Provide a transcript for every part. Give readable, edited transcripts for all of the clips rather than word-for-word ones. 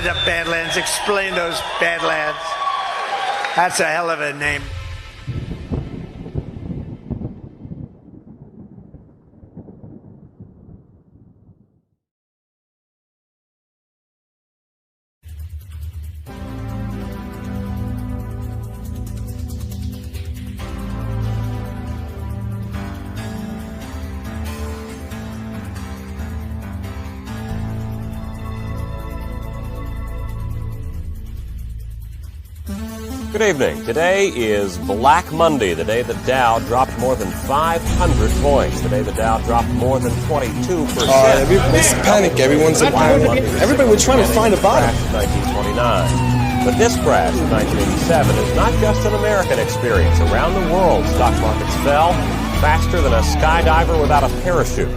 the Badlands. Explain those Badlands. That's a hell of a name. Good evening. Today is Black Monday, the day the Dow dropped more than 500 points. Today the Dow dropped more than 22%. Everybody's panic. Everyone's in panic. Everybody was trying to find a bottom. 1929. But this crash in 1987 is not just an American experience. Around the world, stock markets fell faster than a skydiver without a parachute.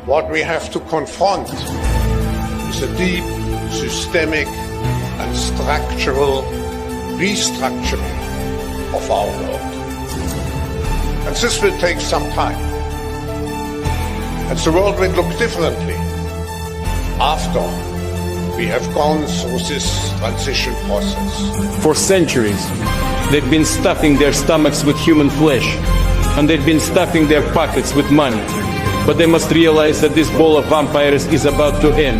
What we have to confront is a deep, systemic, and structural restructuring of our world. And this will take some time. And the world will look differently after we have gone through this transition process. For centuries, they've been stuffing their stomachs with human flesh, and they've been stuffing their pockets with money. But they must realize that this bowl of vampires is about to end.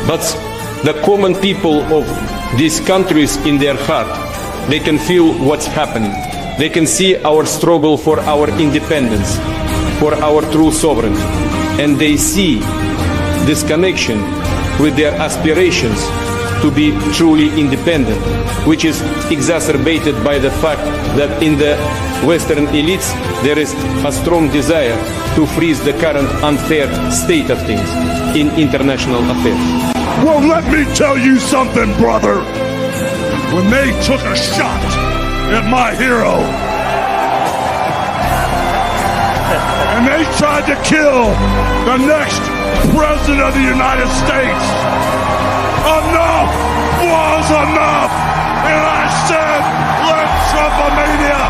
But the common people of these countries in their heart, they can feel what's happening. They can see our struggle for our independence, for our true sovereignty. And they see this connection with their aspirations to be truly independent, which is exacerbated by the fact that in the Western elites there is a strong desire to freeze the current unfair state of things in international affairs. Well, let me tell you something, brother. When they took a shot at my hero, and they tried to kill the next President of the United States, enough was enough. And I said, let Trumpomania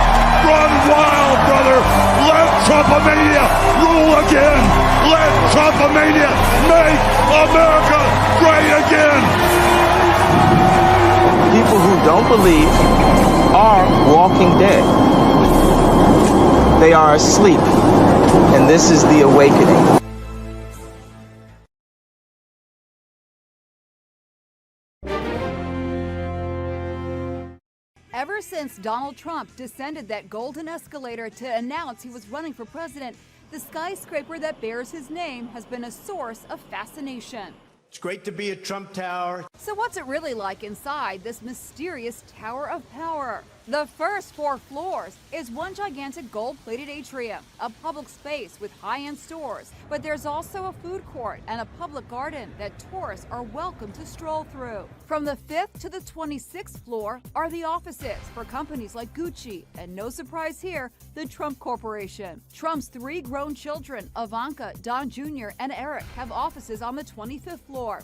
run wild, brother. Let Trumpomania rule again. Let Trumpomania make America great again. People who don't believe are walking dead. They are asleep, and this is the awakening. Ever since Donald Trump descended that golden escalator to announce he was running for president, the skyscraper that bears his name has been a source of fascination. It's great to be at Trump Tower. So what's it really like inside this mysterious Tower of Power? The first 4 floors is one gigantic gold-plated atrium, a public space with high-end stores. But there's also a food court and a public garden that tourists are welcome to stroll through. From the 5th to the 26th floor are the offices for companies like Gucci, and no surprise here, the Trump Corporation. Trump's 3 grown children, Ivanka, Don Jr., and Eric, have offices on the 25th floor.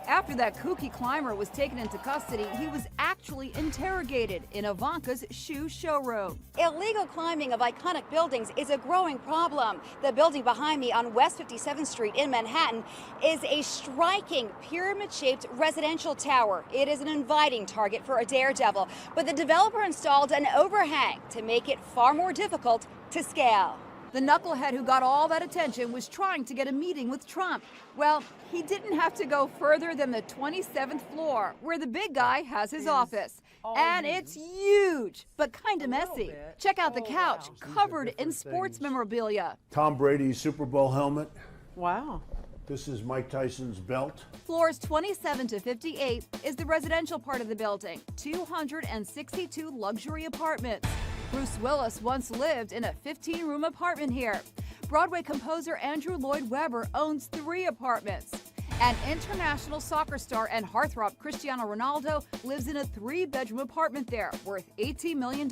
After that kooky climber was taken into custody, he was actually interrogated in Ivanka's shoe showroom. Illegal climbing of iconic buildings is a growing problem. The building behind me on West 57th Street in Manhattan is a striking pyramid-shaped residential tower. It is an inviting target for a daredevil, but the developer installed an overhang to make it far more difficult to scale. The knucklehead who got all that attention was trying to get a meeting with Trump. Well, he didn't have to go further than the 27th floor, where the big guy has his office. And it's huge, but kind of messy. Check out the couch, covered in sports memorabilia. Tom Brady's Super Bowl helmet. Wow. This is Mike Tyson's belt. Floors 27 to 58 is the residential part of the building, 262 luxury apartments. Bruce Willis once lived in a 15-room apartment here. Broadway composer Andrew Lloyd Webber owns 3 apartments. And international soccer star and heartthrob Cristiano Ronaldo lives in a 3-bedroom apartment there worth $18 million.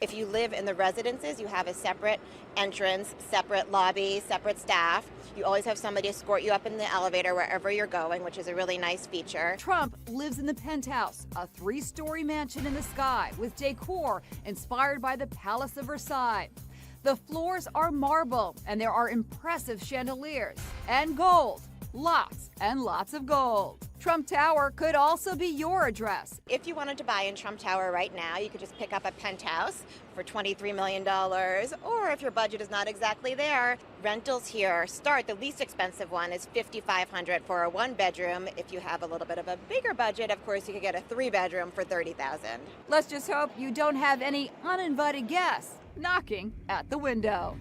If you live in the residences, you have a separate entrance, separate lobby, separate staff. You always have somebody escort you up in the elevator wherever you're going, which is a really nice feature. Trump lives in the penthouse, a 3-story mansion in the sky with decor inspired by the Palace of Versailles. The floors are marble and there are impressive chandeliers and gold. Lots and lots of gold. Trump Tower could also be your address. If you wanted to buy in Trump Tower right now, you could just pick up a penthouse for $23 million. Or if your budget is not exactly there, rentals here start. The least expensive one is $5,500 for a 1-bedroom. If you have a little bit of a bigger budget, of course, you could get a 3-bedroom for $30,000. Let's just hope you don't have any uninvited guests knocking at the window.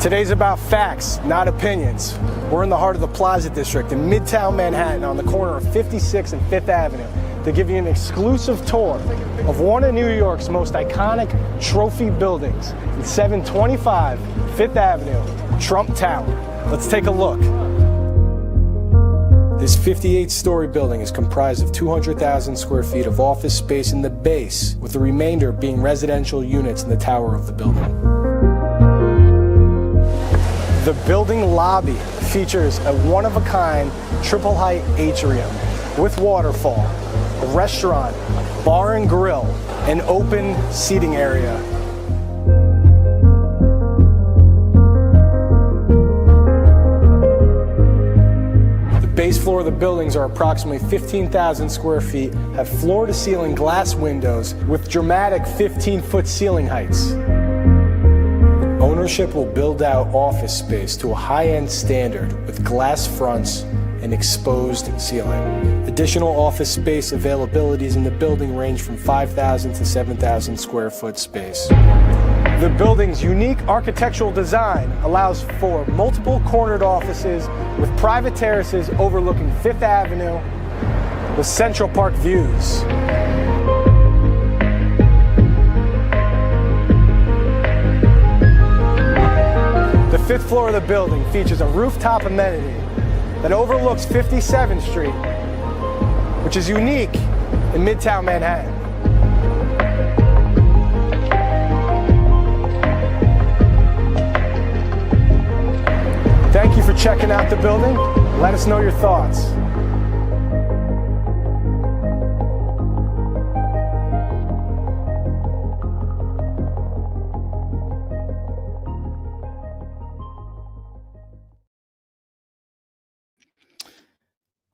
Today's about facts, not opinions. We're in the heart of the Plaza District in Midtown Manhattan on the corner of 56th and 5th Avenue to give you an exclusive tour of one of New York's most iconic trophy buildings in 725 5th Avenue, Trump Tower. Let's take a look. This 58-story building is comprised of 200,000 square feet of office space in the base, with the remainder being residential units in the tower of the building. The building lobby features a one-of-a-kind triple-height atrium with waterfall, a restaurant, bar and grill, and open seating area. The base floor of the buildings are approximately 15,000 square feet, have floor-to-ceiling glass windows with dramatic 15-foot ceiling heights. Ownership will build out office space to a high-end standard with glass fronts and exposed ceiling. Additional office space availabilities in the building range from 5,000 to 7,000 square foot space. The building's unique architectural design allows for multiple cornered offices with private terraces overlooking 5th Avenue with Central Park views. The 5th floor of the building features a rooftop amenity that overlooks 57th Street, which is unique in Midtown Manhattan. Thank you for checking out the building. Let us know your thoughts.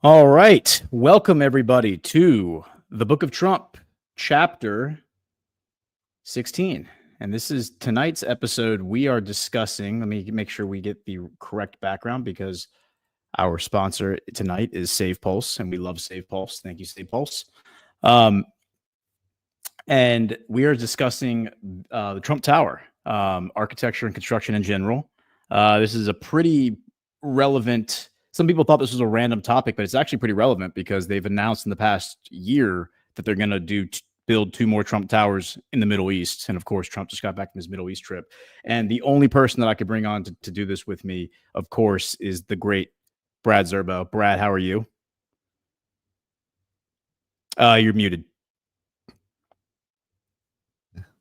All right. Welcome, everybody, to the Book of Trump, chapter 16. And this is tonight's episode. We are discussing, let me make sure we get the correct background because our sponsor tonight is Save Pulse, and we love Save Pulse. Thank you, Save Pulse. And we are discussing the Trump Tower, architecture and construction in general. This is a pretty relevant. Some people thought this was a random topic, but it's actually pretty relevant because they've announced in the past year that they're going to build 2 more Trump Towers in the Middle East. And of course, Trump just got back from his Middle East trip. And the only person that I could bring on to do this with me, of course, is the great Brad Zerbo. Brad, how are you? You're muted.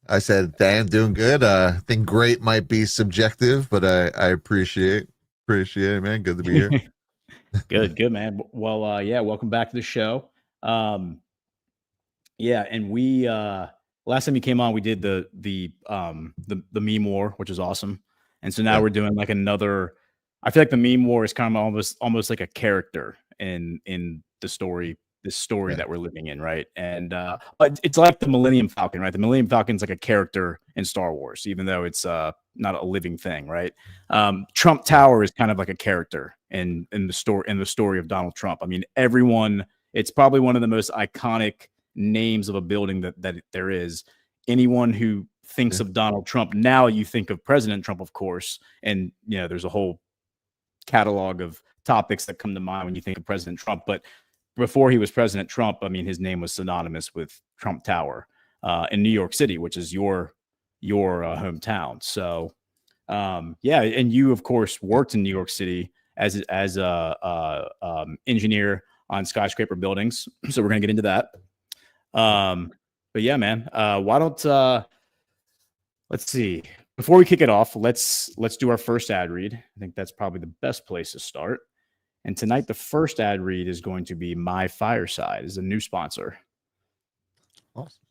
I said, Dan, doing good. I think great might be subjective, but I appreciate it, man. Good to be here. Good, man. Well, yeah, welcome back to the show. And we last time you came on, we did the meme war, which is awesome. And so now we're doing like another. I feel like the meme war is kind of almost like a character in the story. This story that we're living in, right? And it's like the Millennium Falcon, right? The Millennium Falcon's like a character in Star Wars, even though it's not a living thing, right? Trump Tower is kind of like a character in the story of Donald Trump. I mean, it's probably one of the most iconic names of a building that there is. Anyone who thinks of Donald Trump, now you think of President Trump, of course, and there's a whole catalog of topics that come to mind when you think of President Trump, but before he was President Trump, I mean, his name was synonymous with Trump Tower in New York City, which is your hometown. So, yeah, and you of course worked in New York City as a engineer on skyscraper buildings. So we're gonna get into that. But yeah, man, why don't let's see. Before we kick it off, let's do our first ad read. I think that's probably the best place to start. And tonight, the first ad read is going to be My Fireside, is a new sponsor. Awesome.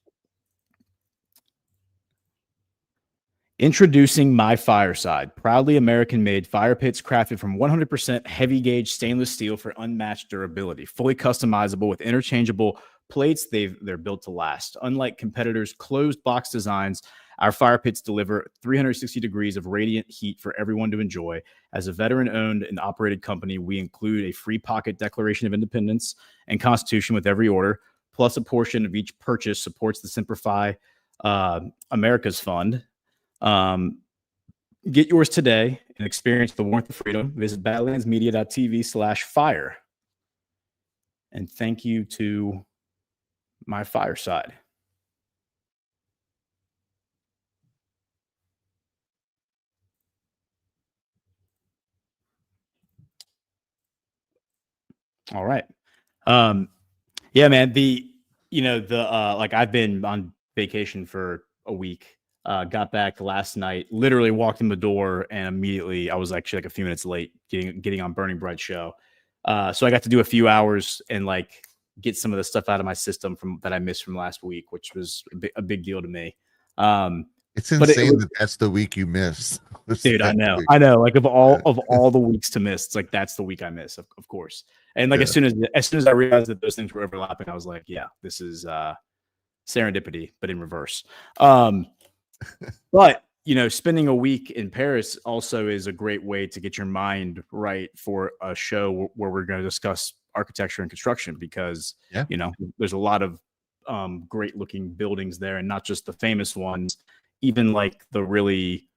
Introducing My Fireside, proudly American-made fire pits crafted from 100% heavy-gauge stainless steel for unmatched durability, fully customizable with interchangeable plates. They're built to last. Unlike competitors' closed box designs, our fire pits deliver 360 degrees of radiant heat for everyone to enjoy. As a veteran-owned and operated company, we include a free pocket Declaration of Independence and Constitution with every order, plus a portion of each purchase supports the Simplify America's Fund. Get yours today and experience the warmth of freedom. Visit badlandsmedia.tv/fire. And thank you to My Fireside. All right. Yeah, man, like I've been on vacation for a week, got back last night, literally walked in the door and immediately I was actually like a few minutes late getting on Burning Bright show. So I got to do a few hours and like get some of the stuff out of my system that I missed from last week, which was a big deal to me. It's insane that that's the week you missed. Dude, I know. Like of all the weeks to miss, it's like that's the week I miss, of course. And like as soon as I realized that those things were overlapping, I was like, yeah, this is serendipity, but in reverse. But spending a week in Paris also is a great way to get your mind right for a show where we're going to discuss architecture and construction, because there's a lot of great looking buildings there, and not just the famous ones, even like the really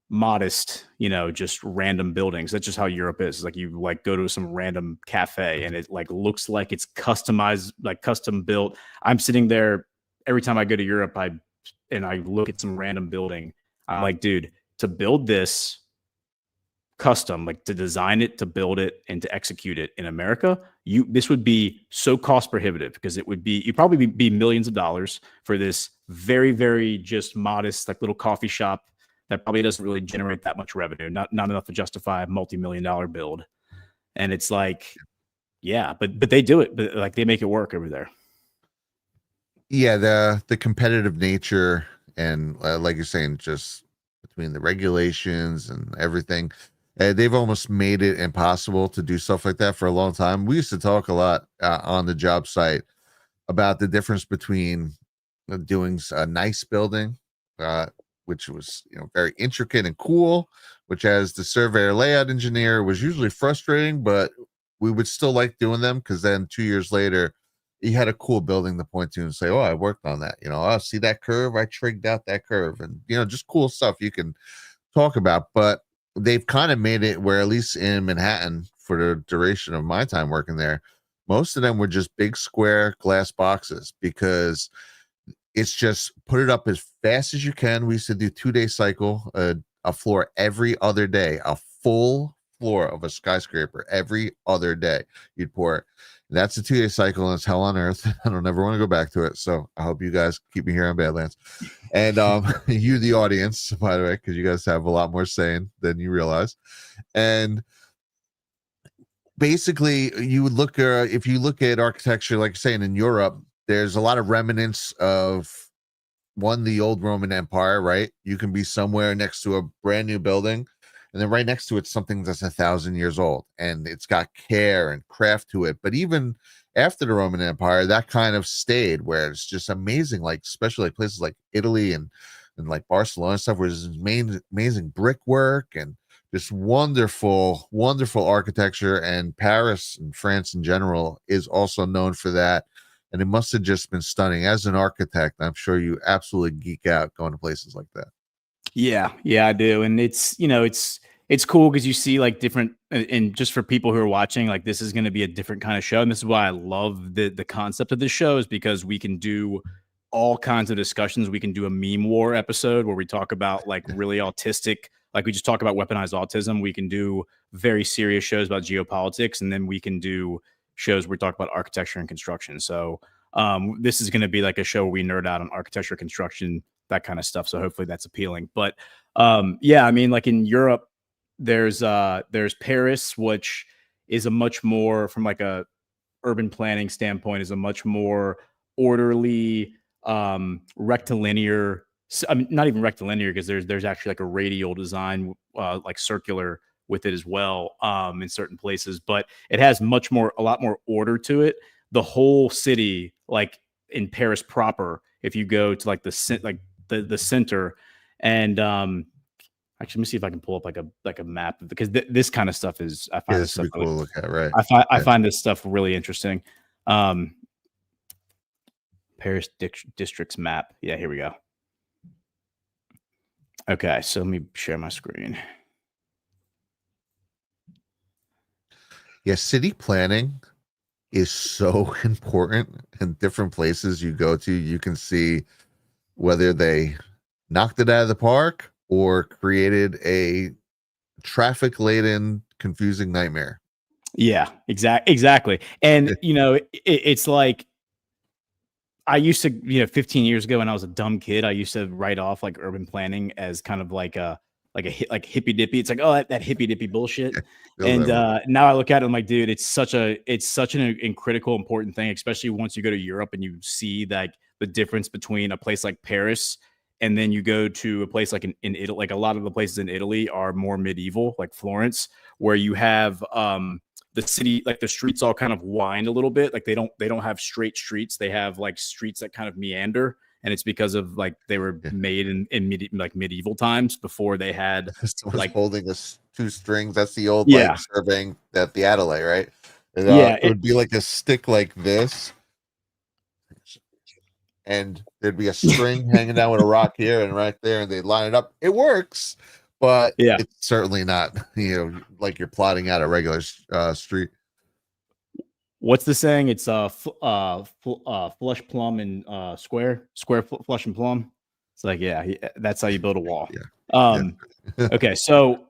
modest, just random buildings. That's just how Europe is. Like you like go to some random cafe and it like looks like it's customized, like custom built. I'm sitting there every time I go to Europe, I look at some random building. I'm like, dude, to build this custom, like to design it, to build it, and to execute it in America, this would be so cost prohibitive, because you'd probably be millions of dollars for this very, very just modest, like little coffee shop that probably doesn't really generate that much revenue, not enough to justify a multi-million-dollar build. And it's like, yeah, but they do it, but like they make it work over there. Yeah, the competitive nature and like you're saying, just between the regulations and everything, they've almost made it impossible to do stuff like that for a long time. We used to talk a lot on the job site about the difference between doing a nice building, which was very intricate and cool, which as the surveyor layout engineer was usually frustrating, but we would still like doing them, because then 2 years later you had a cool building to point to and say, oh, I worked on that. Oh, see that curve? I trigged out that curve. And, just cool stuff you can talk about. But they've kind of made it where, at least in Manhattan, for the duration of my time working there, most of them were just big square glass boxes, because it's just put it up as fast as you can. We used to do 2-day cycle, a floor every other day, a full floor of a skyscraper every other day. You'd pour it. That's a 2-day cycle, and it's hell on earth. I don't ever want to go back to it. So I hope you guys keep me here on Badlands. And you, the audience, by the way, because you guys have a lot more saying than you realize. And basically, you would look, if you look at architecture, like you're saying, in Europe, there's a lot of remnants of the old Roman Empire, right? You can be somewhere next to a brand new building, and then right next to it, something that's 1,000 years old, and it's got care and craft to it. But even after the Roman Empire, that kind of stayed, where it's just amazing, like especially like places like Italy and like Barcelona and stuff, where there's amazing brickwork and just wonderful, wonderful architecture. And Paris and France in general is also known for that. And it must have just been stunning. As an architect, I'm sure you absolutely geek out going to places like that. Yeah, I do. And it's it's cool because you see like different, and just for people who are watching, like this is going to be a different kind of show. And this is why I love the concept of this show, is because we can do all kinds of discussions. We can do a meme war episode where we talk about like really autistic, like we just talk about weaponized autism. We can do very serious shows about geopolitics, and then we can do shows where we talk about architecture and construction. So this is going to be like a show where we nerd out on architecture, construction, that kind of stuff. So hopefully that's appealing. But yeah, I mean, like in Europe, there's Paris, which is a much more, from like a urban planning standpoint, is a much more orderly, rectilinear. I mean, not even rectilinear, because there's actually like a radial design, like circular with it as well, in certain places. But it has a lot more order to it. The whole city, like in Paris proper, if you go to like the center, and actually, let me see if I can pull up like a map, because this kind of stuff is, I find this stuff cool to look at, right? I find this stuff really interesting. Paris districts map. Yeah, here we go. Okay, so let me share my screen. Yeah, city planning is so important. In different places you go to, you can see whether they knocked it out of the park or created a traffic-laden, confusing nightmare. Yeah, exactly. And you know, it's like, I used to, 15 years ago when I was a dumb kid, I used to write off like urban planning as kind of like hippy dippy. It's like, oh, that hippy dippy bullshit. And now I look at it, I'm like, dude, it's such an critical, important thing, especially once you go to Europe and you see like the difference between a place like Paris, and then you go to a place like in Italy. Like a lot of the places in Italy are more medieval, like Florence, where you have the city, like the streets all kind of wind a little bit. Like they don't have straight streets. They have like streets that kind of meander. And it's because of like they were made in medieval times, before they had like holding us 2 strings. That's the old Yeah. like surveying at the Adelaide, right? And, it would be like a stick like this, and there'd be a string hanging down with a rock here and right there, and they'd line it up. It works, but it's certainly not, like you're plotting out a regular street. What's the saying? It's flush, plumb, and square, flush, and plumb. It's like, yeah, that's how you build a wall. Okay, so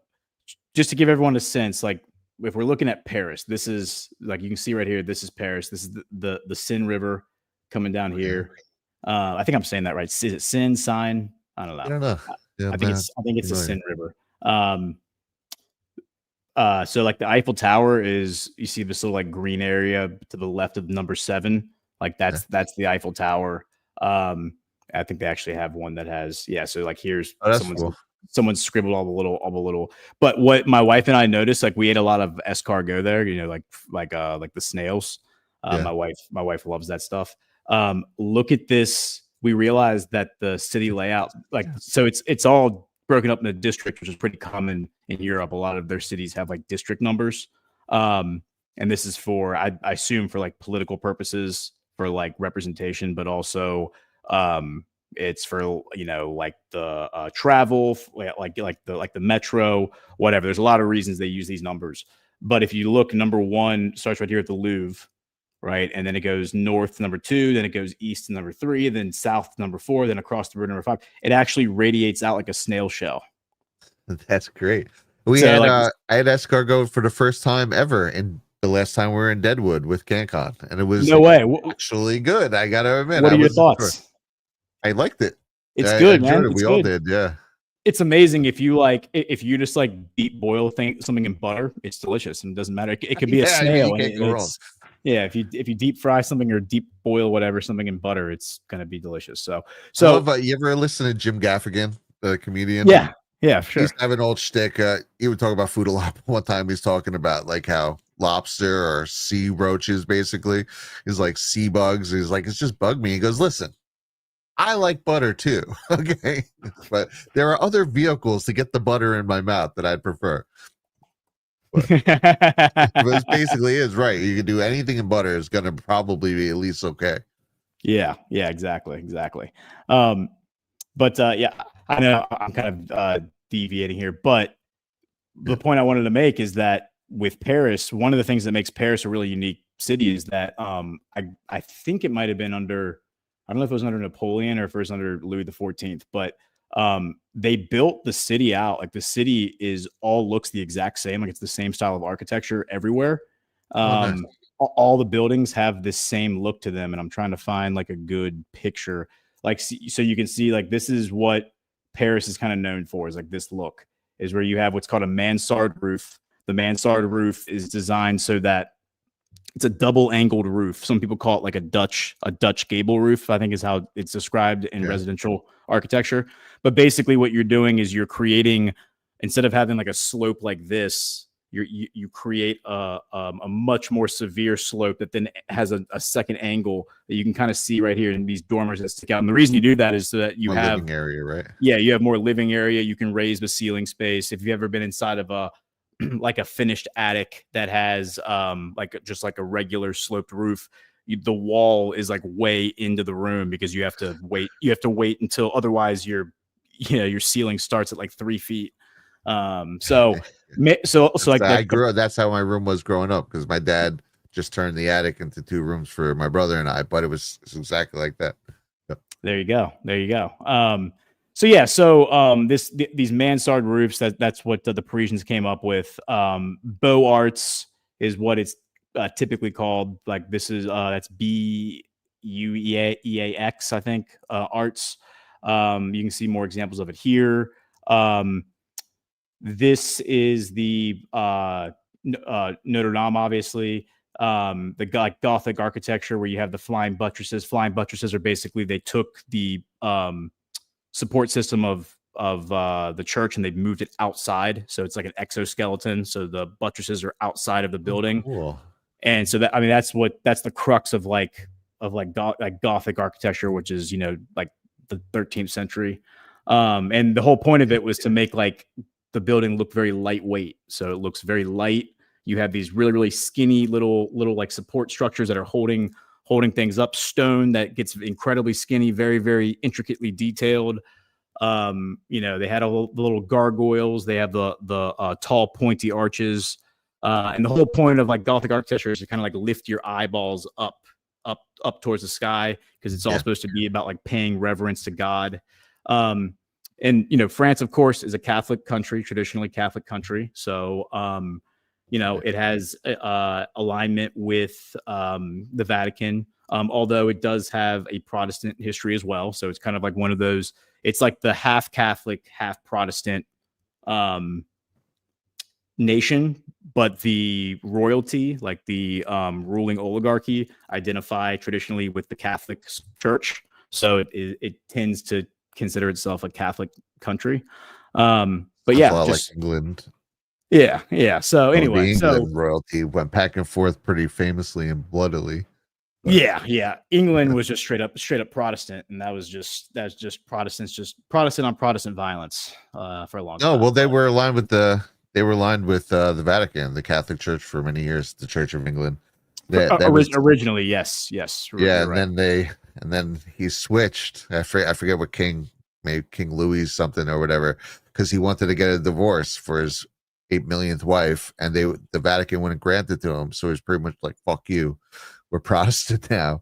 just to give everyone a sense, like if we're looking at Paris, this is like, you can see right here, this is Paris. This is the Seine River coming down here. I think I'm saying that right. Is it Seine, Seine? I don't know. I don't know. Yeah, I think it's the Seine River. So like the Eiffel Tower is, you see this little like green area to the left of number 7. Like that's the Eiffel Tower. I think they actually have one that has, so like here's someone's scribbled all the little. But what my wife and I noticed, like we ate a lot of escargot there, like the snails. My wife loves that stuff. Look at this. We realized that the city layout, so it's all broken up in a district, which is pretty common in Europe. A lot of their cities have like district numbers. And this is for, I assume, for like political purposes, for like representation, but also it's for, like the travel, like the metro, whatever. There's a lot of reasons they use these numbers. But if you look, number 1 starts right here at the Louvre, right? And then it goes north to number 2, then it goes east to number 3, then south to number 4, then across the river number 5. It actually radiates out like a snail shell. That's great. I had escargot for the first time ever, and the last time we were in Deadwood with CanCon, and it was actually good. I gotta admit. What are your thoughts? I liked it. It's good, man. We all did, yeah. It's amazing if you just like deep boil something in butter, it's delicious, and it doesn't matter. It could be a snail. You can't go wrong. Yeah, if you deep fry something or deep boil something in butter, it's gonna be delicious. So you ever listen to Jim Gaffigan, the comedian? Yeah, sure. He's have an old shtick. He would talk about food a lot. One time he's talking about like how lobster or sea roaches, basically, is like sea bugs. He's like, it's just bug me. He goes, listen, I like butter too. Okay, but there are other vehicles to get the butter in my mouth that I'd prefer. But it basically is right. You can do anything in butter, is going to probably be at least okay. Yeah, exactly. But I know I'm kind of deviating here, but the point I wanted to make is that with Paris, one of the things that makes Paris a really unique city is that I think it might have been under, I don't know if it was under Napoleon or if it was under Louis XIV, but they built the city out. Like the city looks the exact same. Like it's the same style of architecture everywhere. Nice. All the buildings have this same look to them. And I'm trying to find like a good picture, like, so you can see like, this is what Paris is kind of known for, is like this look is where you have what's called a mansard roof. The mansard roof is designed so that it's a double angled roof. Some people call it like a Dutch gable roof, I think is how it's described in residential architecture. But basically what you're doing is you're creating, instead of having like a slope like this, you create a much more severe slope that then has a second angle that you can kind of see right here in these dormers that stick out. And the reason you do that is so that you have living area, right? Yeah, you have more living area. You can raise the ceiling space. If you've ever been inside of a like a finished attic that has just like a regular sloped roof, the wall is like way into the room because you have to wait until otherwise your ceiling starts at like 3 feet. So like I grew up, that's how my room was growing up, because my dad just turned the attic into 2 rooms for my brother and I, but it's exactly like that. Yep. There you go. These mansard roofs, that's what the Parisians came up with. Beaux Arts is what it's typically called. Like this is that's BUEAX, I think, arts. You can see more examples of it here. This is the Notre Dame, obviously. The Gothic architecture where you have the flying buttresses. Flying buttresses are basically, they took the support system of the church and they've moved it outside, so it's like an exoskeleton, so the buttresses are outside of the building. Cool. And so that's the crux of Gothic architecture, which is like the 13th century, and the whole point of it was to make like the building look very lightweight, so it looks very light. You have these really, really skinny little like support structures that are holding things up, stone that gets incredibly skinny, very, very intricately detailed. They had all the little gargoyles. They have the tall, pointy arches. And the whole point of like Gothic architecture is to kind of like lift your eyeballs up towards the sky, because it's all supposed to be about like paying reverence to God. And France, of course, is a Catholic country, traditionally Catholic country. So, it has alignment with the Vatican, although it does have a Protestant history as well. So it's kind of like one of those, it's like the half Catholic, half Protestant nation, but the royalty, like the ruling oligarchy, identify traditionally with the Catholic Church. So it tends to consider itself a Catholic country. But yeah, like England. Yeah. So anyway, the England royalty went back and forth pretty famously and bloodily. Yeah. England was just straight up Protestant, and that's just Protestant on Protestant violence for a long time. No, well, they were aligned with the Vatican, the Catholic Church, for many years, the Church of England. Originally, yes. Yeah, and then he switched. I forget what king, maybe King Louis something or whatever, because he wanted to get a divorce for his 8 millionth wife, and the Vatican wouldn't grant it to him. So he's pretty much like, "Fuck you, we're Protestant now."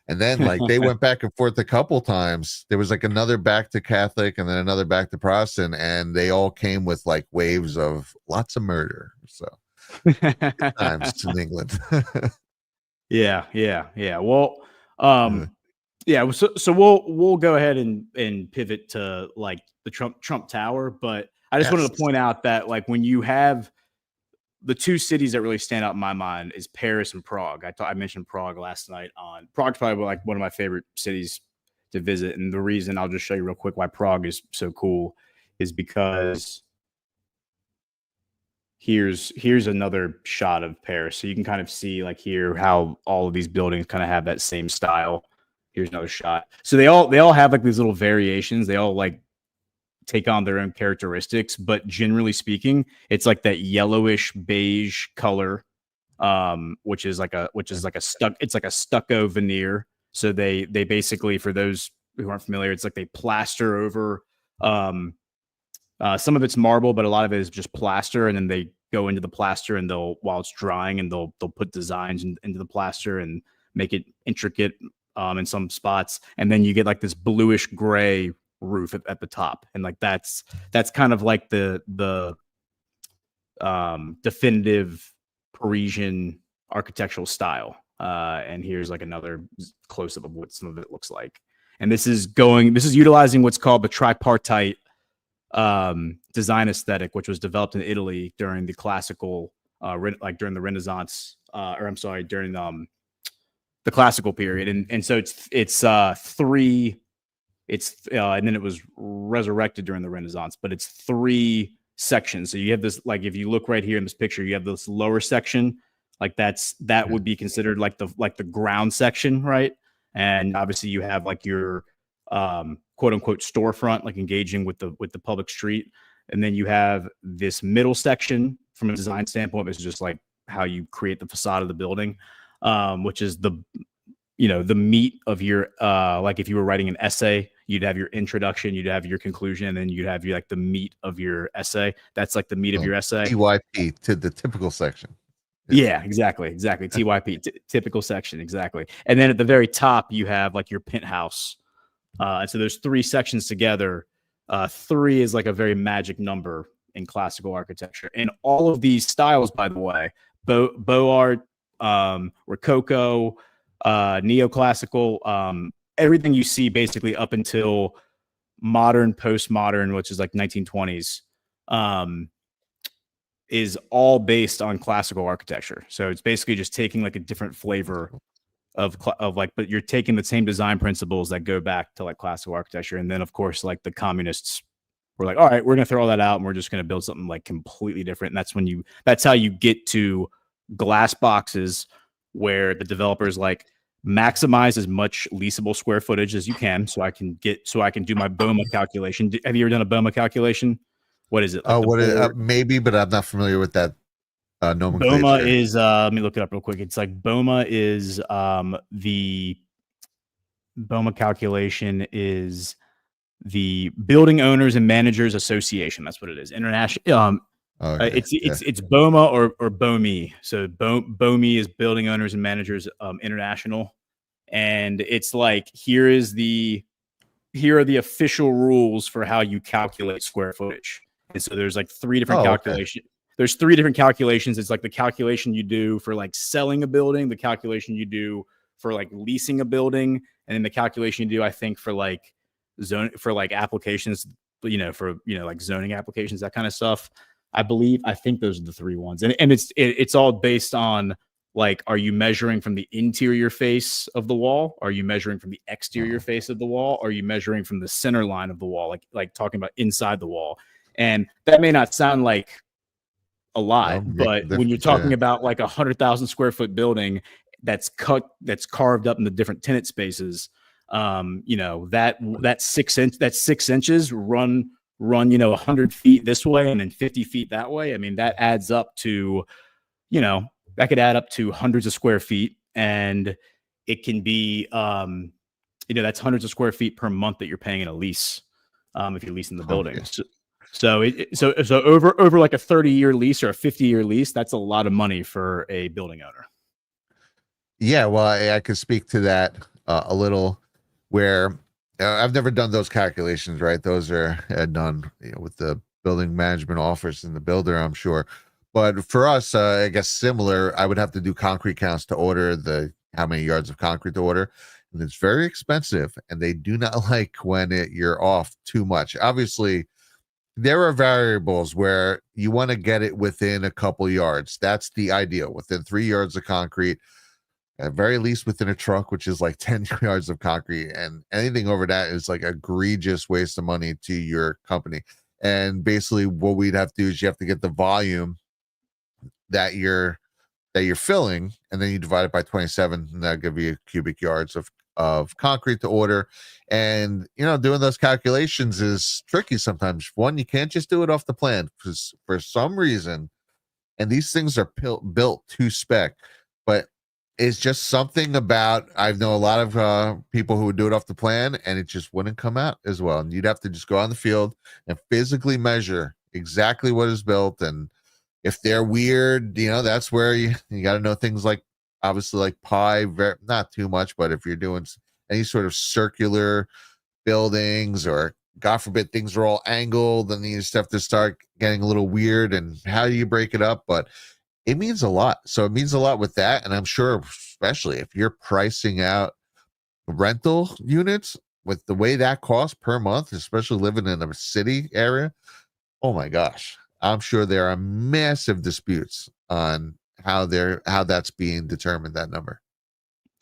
And then like they went back and forth a couple times. There was like another back to Catholic and then another back to Protestant, and they all came with like waves of lots of murder. So times in England. Yeah. Well, so we'll go ahead and pivot to like the Trump Tower, but I just wanted to point out that like when you have the 2 cities that really stand out in my mind is Paris and Prague. I mentioned Prague last night Prague's probably like one of my favorite cities to visit. And the reason, I'll just show you real quick why Prague is so cool, is because here's another shot of Paris. So you can kind of see like here how all of these buildings kind of have that same style. Here's another shot. So they all have like these little variations. They all like take on their own characteristics, but generally speaking, it's like that yellowish beige color, which is like a stucco veneer. So they basically, for those who aren't familiar, it's like they plaster over Some of it's marble, but a lot of it is just plaster, and then they go into the plaster, and while it's drying, and they'll put designs into the plaster and make it intricate in some spots, and then you get like this bluish gray roof at the top, and like that's kind of like the definitive Parisian architectural style. And here's like another close up of what some of it looks like. And this is utilizing what's called the tripartite design aesthetic, which was developed in Italy during the classical, during the Renaissance, during the classical period. And so it's three. And then it was resurrected during the Renaissance, but it's 3 sections. So you have this, like, if you look right here in this picture, you have this lower section, like that would be considered like the ground section, right? And obviously you have like your quote unquote storefront, like engaging with the public street. And then you have this middle section from a design standpoint, which is just like how you create the facade of the building, which is the meat of your, like if you were writing an essay, you'd have your introduction, you'd have your conclusion, and then you'd have the meat of your essay. That's like the meat of your essay. TYP, to the typical section. Yeah, exactly. TYP, typical section, exactly. And then at the very top, you have like your penthouse. And so there's 3 sections together. 3 is like a very magic number in classical architecture. And all of these styles, by the way, Beaux Art, Rococo, neoclassical, everything you see basically up until modern, postmodern, which is like 1920s, is all based on classical architecture. So it's basically just taking like a different flavor of like, but you're taking the same design principles that go back to like classical architecture. And then of course, like the communists were like, all right, we're going to throw all that out and we're just going to build something like completely different. And that's how you get to glass boxes, where the developers like maximize as much leasable square footage as you can, so I can do my BOMA calculation. Have you ever done a BOMA calculation? What is it? Like maybe, but I'm not familiar with that nomenclature. BOMA is let me look it up real quick. It's like BOMA is the BOMA calculation is the Building Owners and Managers Association. That's what it is. International. It's BOMA or BOMI. So BOMI is Building Owners and Managers International, and it's like here are the official rules for how you calculate square footage. And so there's like 3 different calculations. Okay. There's 3 different calculations. It's like the calculation you do for like selling a building, the calculation you do for like leasing a building, and then the calculation you do, I think, for like applications, like zoning applications, that kind of stuff. I think those are the 3 ones. And it's all based on like, are you measuring from the interior face of the wall? Are you measuring from the exterior face of the wall? Are you measuring from the center line of the wall? Like talking about inside the wall. And that may not sound like a lot, but when you're talking about like 100,000 square foot building that's carved up into different tenant spaces, that 6 inches run 100 feet this way and then 50 feet that way. I mean, that adds up to, that could add up to hundreds of square feet, and it can be, that's hundreds of square feet per month that you're paying in a lease, if you're leasing the building. So over like a 30-year lease or a 50-year lease, that's a lot of money for a building owner. Yeah, well, I could speak to that a little, where I've never done those calculations, right? Those are done with the building management office and the builder, I'm sure. But for us, I guess similar, I would have to do concrete counts to order how many yards of concrete to order. And it's very expensive, and they do not like when you're off too much. Obviously, there are variables where you want to get it within a couple yards. That's the ideal, within 3 yards of concrete. At very least within a truck, which is like 10 yards of concrete, and anything over that is like egregious waste of money to your company. And basically what we'd have to do is you have to get the volume that you're filling, and then you divide it by 27, and that'll give you cubic yards of concrete to order. And doing those calculations is tricky sometimes. One, you can't just do it off the plan, because for some reason, and these things are built to spec, but It's just something about, I know a lot of people who would do it off the plan and it just wouldn't come out as well. And you'd have to just go on the field and physically measure exactly what is built. And if they're weird, that's where you got to know things like, obviously, like pi, not too much, but if you're doing any sort of circular buildings, or God forbid things are all angled, then you just have to start getting a little weird. And how do you break it up? But it means a lot. So it means a lot with that. And I'm sure, especially if you're pricing out rental units with the way that costs per month, especially living in a city area, oh my gosh, I'm sure there are massive disputes on how that's being determined, that number.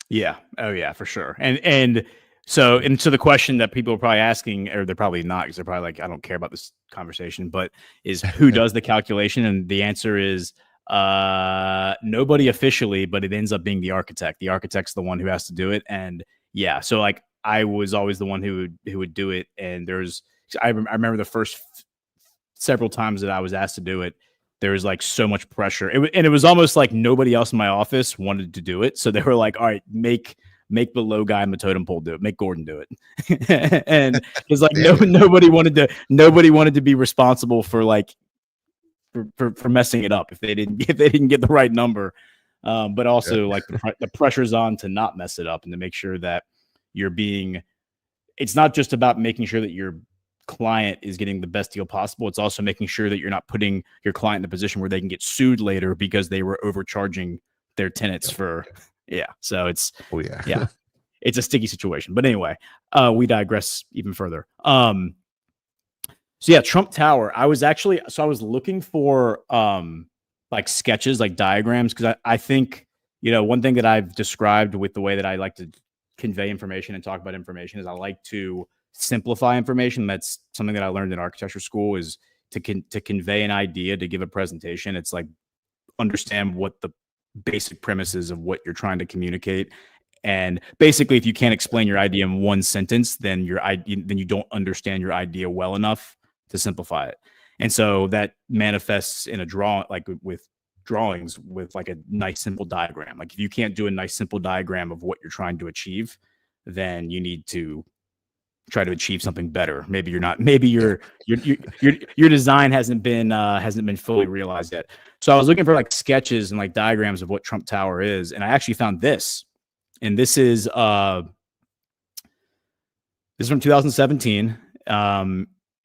Yeah. Oh yeah, for sure. And so the question that people are probably asking, or they're probably not, because they're probably like, I don't care about this conversation, but is who does the calculation? And the answer is nobody officially, but it ends up being the architect. The architect's the one who has to do it. And yeah, so like I was always the one who would do it. And I remember the first several times that I was asked to do it, there was like so much pressure. It was almost like nobody else in my office wanted to do it. So they were like, all right, make the low guy in the totem pole do it. Make Gordon do it. And it's like nobody wanted to be responsible for like for messing it up if they didn't get the right number. But also like the pressure's on to not mess it up and to make sure that it's not just about making sure that your client is getting the best deal possible. It's also making sure that you're not putting your client in a position where they can get sued later because they were overcharging their tenants so it's it's a sticky situation. But anyway, we digress even further. So yeah, Trump Tower. I was looking for like sketches, like diagrams, because I think one thing that I've described with the way that I like to convey information and talk about information is I like to simplify information. That's something that I learned in architecture school, is to convey an idea, to give a presentation. It's like understand what the basic premises of what you're trying to communicate. And basically, if you can't explain your idea in one sentence, then you don't understand your idea well enough to simplify it. And so that manifests in a drawing, like with drawings, with like a nice simple diagram. Like if you can't do a nice simple diagram of what you're trying to achieve, then you need to try to achieve something better. Maybe your design hasn't been fully realized yet. So I was looking for like sketches and like diagrams of what Trump Tower is, and I actually found this. And this is from 2017.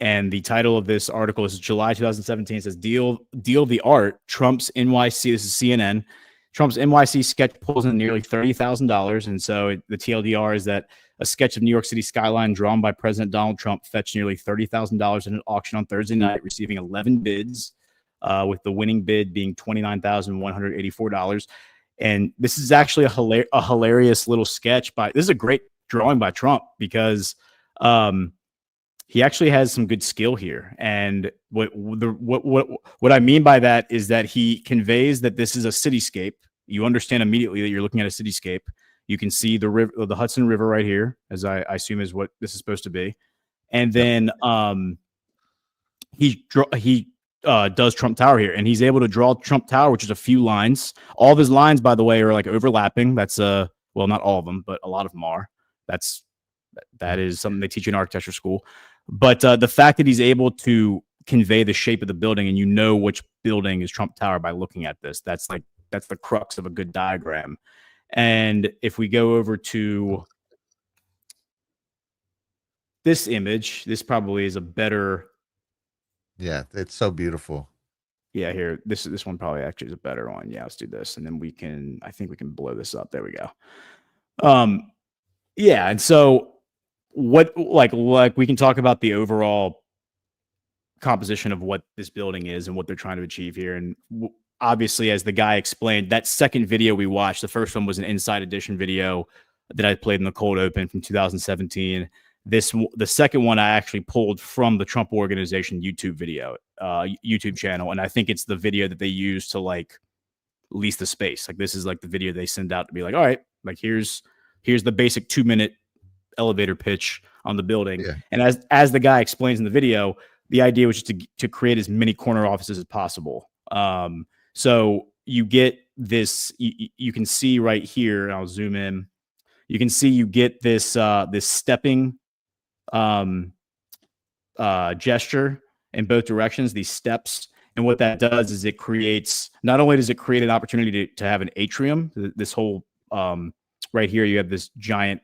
And the title of this article is July 2017. It says Deal of the Art, Trump's NYC. This is CNN. Trump's NYC sketch pulls in nearly $30,000. And so the TLDR is that a sketch of New York City skyline drawn by President Donald Trump fetched nearly $30,000 in an auction on Thursday night, receiving 11 bids, with the winning bid being $29,184. And this is actually a hilarious little sketch this is a great drawing by Trump, because he actually has some good skill here. And what I mean by that is that he conveys that this is a cityscape. You understand immediately that you're looking at a cityscape. You can see the river, the Hudson River right here, as I assume is what this is supposed to be. And then he does Trump Tower here, and he's able to draw Trump Tower, which is a few lines. All of his lines, by the way, are like overlapping. That's well, not all of them, but a lot of them are. That is something they teach in architecture school. But the fact that he's able to convey the shape of the building, and you know which building is Trump Tower by looking at this, that's the crux of a good diagram. And if we go over to this image, this probably is a better. Yeah, it's so beautiful. Yeah, here, this one probably actually is a better one. Yeah, let's do this, and then I think we can blow this up. There we go. Yeah, and so what, like we can talk about the overall composition of what this building is and what they're trying to achieve here. And obviously, as the guy explained, that second video we watched, the first one was an Inside Edition video that I played in the cold open from 2017. The second one I actually pulled from the Trump Organization YouTube channel, and I think it's the video that they use to like lease the space. Like this is like the video they send out to be like, all right, like here's the basic 2-minute elevator pitch on the building. Yeah. And as the guy explains in the video, the idea was just to create as many corner offices as possible. So you get this. You can see right here. And I'll zoom in. You can see you get this this stepping gesture in both directions. These steps. And what that does is it creates, not only does it create an opportunity to have an atrium, this whole, right here, you have this giant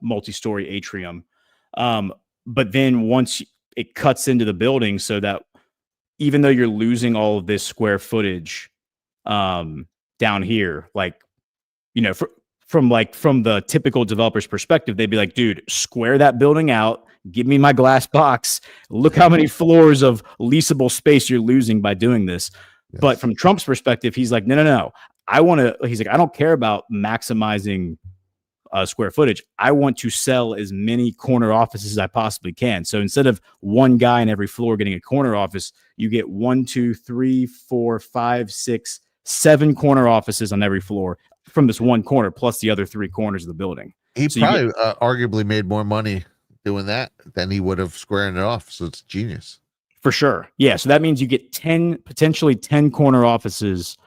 multi-story atrium. But then once it cuts into the building so that even though you're losing all of this square footage down here, like, you know, from the typical developer's perspective, they'd be like, dude, square that building out. Give me my glass box. Look how many floors of leasable space you're losing by doing this. Yes. But from Trump's perspective, he's like, no. He's like, I don't care about maximizing square footage. I want to sell as many corner offices as I possibly can. So instead of one guy in every floor getting a corner office, you get 1, 2, 3, 4, 5, 6, 7 corner offices on every floor from this one corner, plus the other 3 corners of the building. He probably arguably made more money doing that than he would have squaring it off. So it's genius. For sure. Yeah. So that means you get potentially 10 corner offices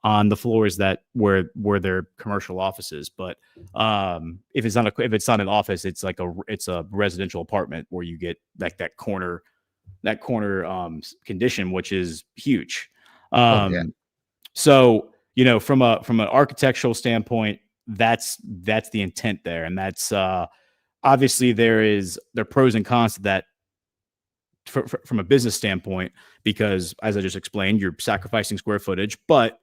on the floors that where they're commercial offices. But if it's not an office, it's like it's a residential apartment where you get like that corner condition, which is huge. So, you know, from an architectural standpoint, that's the intent there. And that's obviously there are pros and cons to that from a business standpoint, because as I just explained, you're sacrificing square footage, but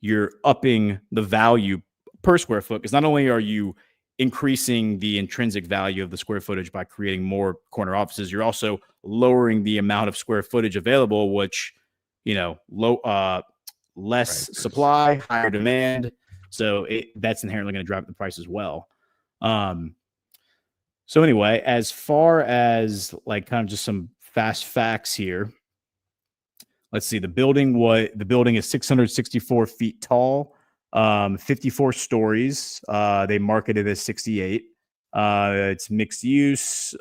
you're upping the value per square foot. Because not only are you increasing the intrinsic value of the square footage by creating more corner offices, you're also lowering the amount of square footage available, which, you know, less supply, higher demand. So that's inherently going to drive the price as well. So anyway, as far as like kind of just some fast facts here, let's see. The building is 664 feet tall, 54 stories. They marketed as 68. It's mixed use.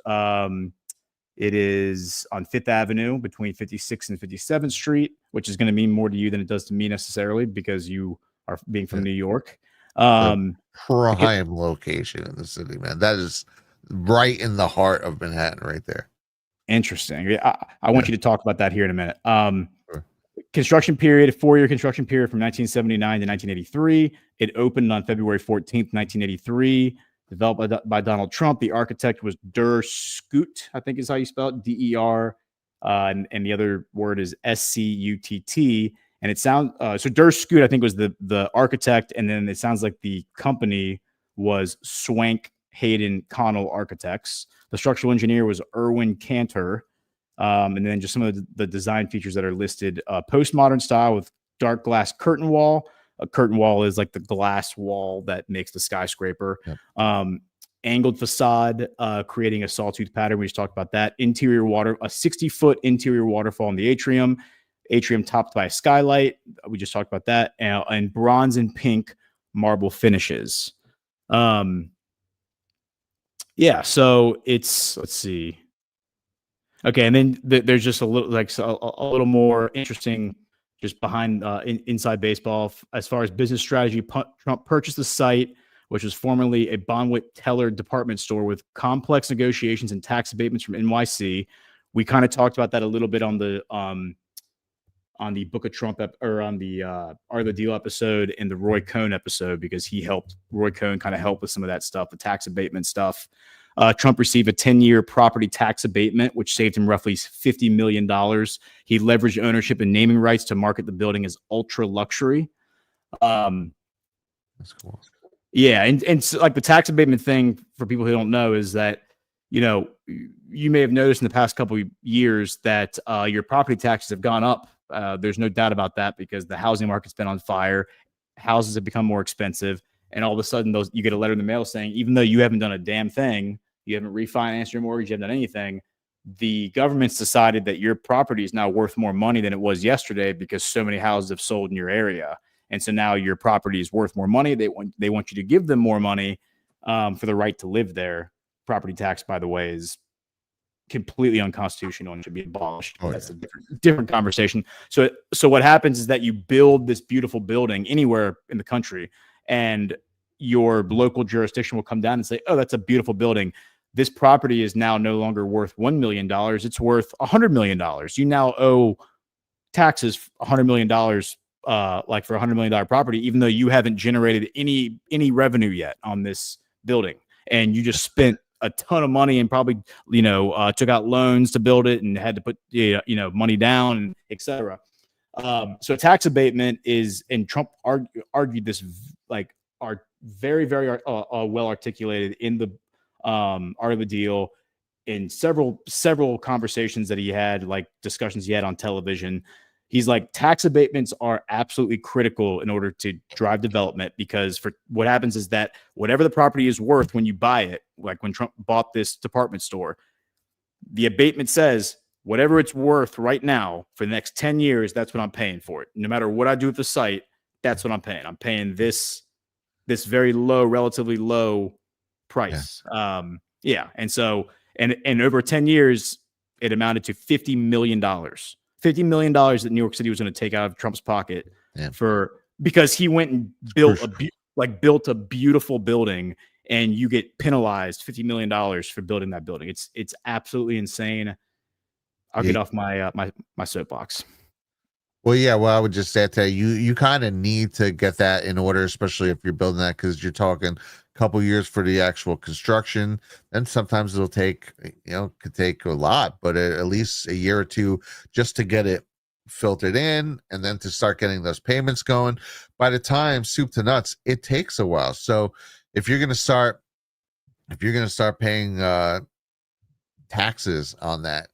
It is on 5th Avenue between 56th and 57th Street, which is going to mean more to you than it does to me necessarily, because you are being from New York. Prime location in the city, man. That is right in the heart of Manhattan right there. Interesting. I want you to talk about that here in a minute. Sure. Construction period, 4-year construction period from 1979 to 1983. It opened on February 14th, 1983. Developed by Donald Trump. The architect was Der Schutt, I think is how you spell it, D-E-R, and the other word is S-C-U-T-T. And it sounds so Der Schutt, I think, was the architect, and then it sounds like the company was Swank Hayden Connell Architects. The structural engineer was Erwin Cantor. And then just some of the design features that are listed: postmodern style with dark glass curtain wall. A curtain wall is like the glass wall that makes the skyscraper. Yep. Angled facade, creating a sawtooth pattern. We just talked about that. Interior water, a 60-foot interior waterfall in the atrium. Atrium topped by a skylight. We just talked about that. And bronze and pink marble finishes. Yeah, so it's, let's see. Okay, and then there's just a little more interesting just behind inside baseball. As far as business strategy, Trump purchased the site, which was formerly a Bonwit Teller department store with complex negotiations and tax abatements from NYC. We kind of talked about that a little bit on the Book of Trump or on the Are the Deal episode and the Roy Cohn episode, because Roy Cohn kind of helped with some of that stuff, the tax abatement stuff. Trump received a 10-year property tax abatement, which saved him roughly $50 million. He leveraged ownership and naming rights to market the building as ultra luxury. That's cool. Yeah, and so, like, the tax abatement thing, for people who don't know, is that, you know, you may have noticed in the past couple of years that your property taxes have gone up. There's no doubt about that, because the housing market's been on fire. Houses have become more expensive. And all of a sudden, you get a letter in the mail saying, even though you haven't done a damn thing, you haven't refinanced your mortgage, you haven't done anything, the government's decided that your property is now worth more money than it was yesterday because so many houses have sold in your area. And so now your property is worth more money. They want you to give them more money for the right to live there. Property tax, by the way, is completely unconstitutional and should be abolished. That's a different conversation. So what happens is that you build this beautiful building anywhere in the country, and your local jurisdiction will come down and say, oh, that's a beautiful building. This property is now no longer worth $1 million. It's worth $100 million. You now owe taxes $100 million, like for $100 million property, even though you haven't generated any revenue yet on this building. And you just spent a ton of money and probably, took out loans to build it and had to put, money down, and et cetera. So tax abatement is, and Trump argued this, like, are very, very well articulated in the art of the deal, in several conversations that he had, like discussions he had on television. He's like, tax abatements are absolutely critical in order to drive development, because for what happens is that whatever the property is worth when you buy it, like when Trump bought this department store, the abatement says whatever it's worth right now for the next 10 years, that's what I'm paying for it. No matter what I do with the site, that's what I'm paying. I'm paying this very low, relatively low price. Yeah. And so, and over 10 years, it amounted to $50 million. $50 million that New York City was going to take out of Trump's pocket because he went and built a beautiful building, and you get penalized $50 million for building that building. It's absolutely insane. I'll get off my my soapbox. Well, yeah. Well, I would just say to you kind of need to get that in order, especially if you're building that, because you're talking a couple years for the actual construction. And sometimes it'll take, could take a lot, but at least a year or two just to get it filtered in, and then to start getting those payments going. By the time soup to nuts, it takes a while. So if you're going to start paying taxes on that,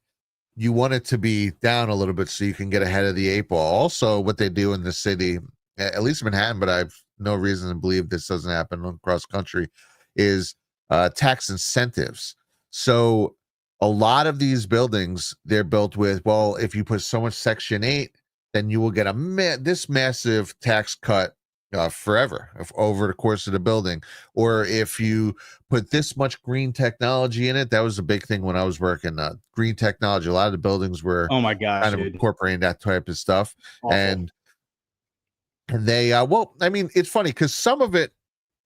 you want it to be down a little bit so you can get ahead of the 8 ball. Also, what they do in the city, at least Manhattan, but I've no reason to believe this doesn't happen across country, is tax incentives. So a lot of these buildings, they're built with, well, if you put so much Section 8, then you will get this massive tax cut forever over the course of the building. Or if you put this much green technology in it, that was a big thing when I was working. Green technology, a lot of the buildings were kind of incorporating that type of stuff. Awful. And they it's funny because some of it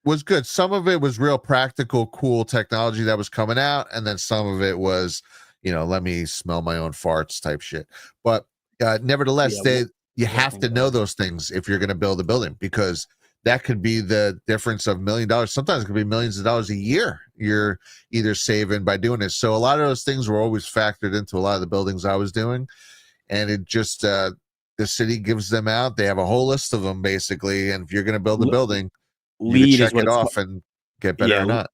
was good, some of it was real practical, cool technology that was coming out, and then some of it was, let me smell my own farts type shit. But nevertheless, you have to know those things if you're going to build a building, because that could be the difference of $1 million. Sometimes it could be millions of dollars a year you're either saving by doing this. So a lot of those things were always factored into a lot of the buildings I was doing. And it just, the city gives them out. They have a whole list of them basically. And if you're going to build a building, you check it off and get better or not,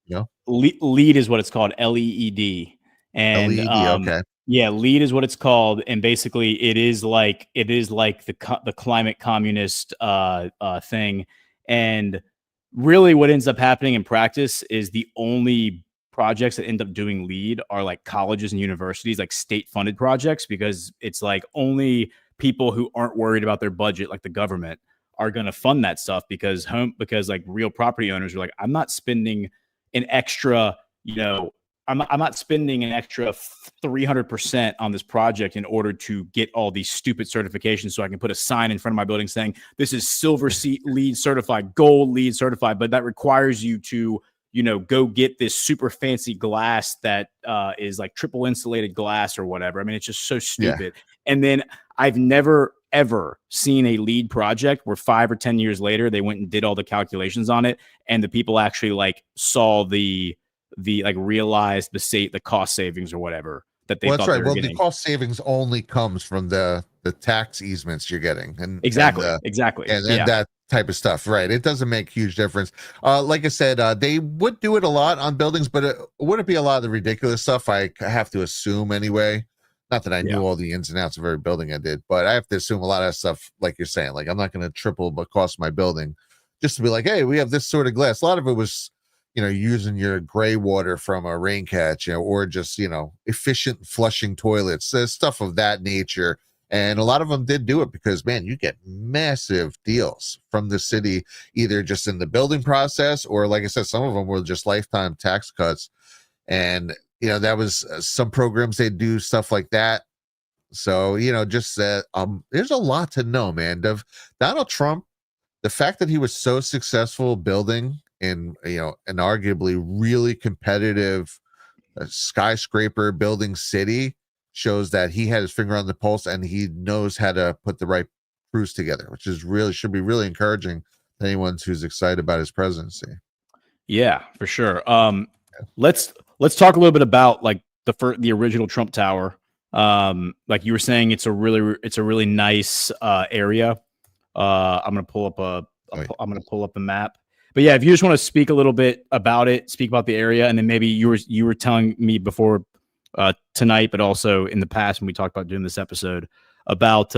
LEED is what it's called, LEED. And LED, okay. Yeah, LEED is what it's called, and basically it is like the climate communist thing. And really, what ends up happening in practice is the only projects that end up doing LEED are like colleges and universities, like state-funded projects, because it's like only people who aren't worried about their budget, like the government, are going to fund that stuff, because like real property owners are like, I'm not spending an extra, I'm not spending an extra 300% on this project in order to get all these stupid certifications so I can put a sign in front of my building saying this is silver LEED certified, gold LEED certified, but that requires you to, go get this super fancy glass that is like triple insulated glass or whatever. I mean, it's just so stupid. Yeah. And then I've never, ever seen a LEED project where 5 or 10 years later, they went and did all the calculations on it, and the people actually like saw the realized the cost savings or whatever that they thought they were getting. The cost savings only comes from the tax easements you're getting, and exactly and that type of stuff, right? It doesn't make huge difference. Like I said, they would do it a lot on buildings, but it wouldn't be a lot of the ridiculous stuff, I have to assume anyway. Not that I knew all the ins and outs of every building I did, but I have to assume a lot of stuff, like you're saying, like I'm not going to triple the cost of my building just to be like, hey, we have this sort of glass. A lot of it was, using your gray water from a rain catch, or just, efficient flushing toilets, stuff of that nature. And a lot of them did do it because, man, you get massive deals from the city, either just in the building process, or like I said, some of them were just lifetime tax cuts. And that was some programs they do stuff like that. So just there's a lot to know, man. Of Donald Trump, the fact that he was so successful building in an arguably really competitive skyscraper building city shows that he had his finger on the pulse and he knows how to put the right crews together, which should be really encouraging to anyone who's excited about his presidency. Yeah, for sure. Let's talk a little bit about like the original Trump Tower. Like you were saying, it's a really nice area. I'm gonna pull up a map. But yeah, if you just want to speak a little bit about it, speak about the area, and then maybe you were telling me before tonight, but also in the past when we talked about doing this episode about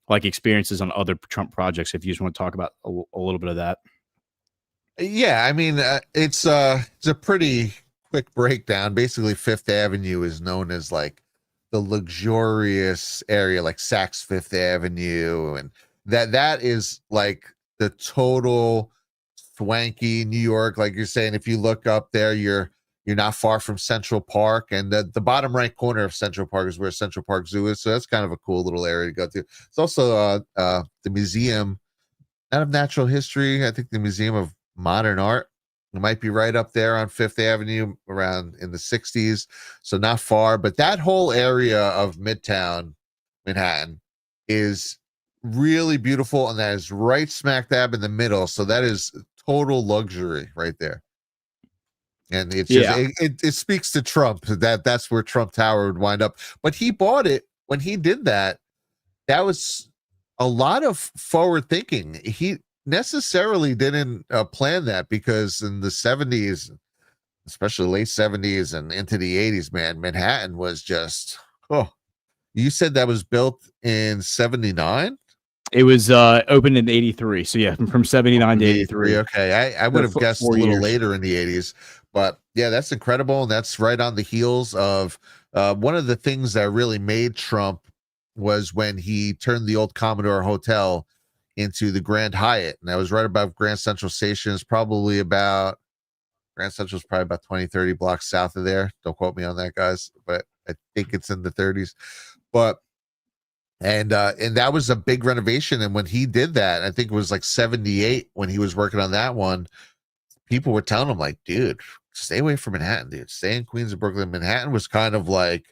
like experiences on other Trump projects. If you just want to talk about a little bit of that. Yeah, I mean, it's a pretty quick breakdown. Basically, Fifth Avenue is known as like the luxurious area, like Saks Fifth Avenue, and that is like the total swanky New York. Like you're saying, if you look up there, you're not far from Central Park, and the bottom right corner of Central Park is where Central Park Zoo is. So that's kind of a cool little area to go to. It's also the Museum, not of Natural History, I think the Museum of Modern Art. It might be right up there on Fifth Avenue around in the 60s. So not far, but that whole area of Midtown Manhattan is really beautiful, and that is right smack dab in the middle. So that is total luxury right there. And it's just, it speaks to Trump that's where Trump Tower would wind up. But he bought it when he did that. That was a lot of forward thinking. He necessarily didn't plan that, because in the 70s, especially late 70s and into the 80s, man, Manhattan was just, you said that was built in 79? It was opened in 83. So yeah, from 79 to 83. Okay. I would have guessed a little later in the 80s, but yeah, that's incredible. And that's right on the heels of one of the things that really made Trump was when he turned the old Commodore Hotel into the Grand Hyatt. And that was right above Grand Central Station. It's probably about, Grand Central is probably about 20, 30 blocks south of there. Don't quote me on that, guys, but I think it's in the 30s. But and that was a big renovation. And when he did that, I think it was like 78 when he was working on that one, people were telling him like, dude, stay away from Manhattan, dude. Stay in Queens and Brooklyn. Manhattan was kind of like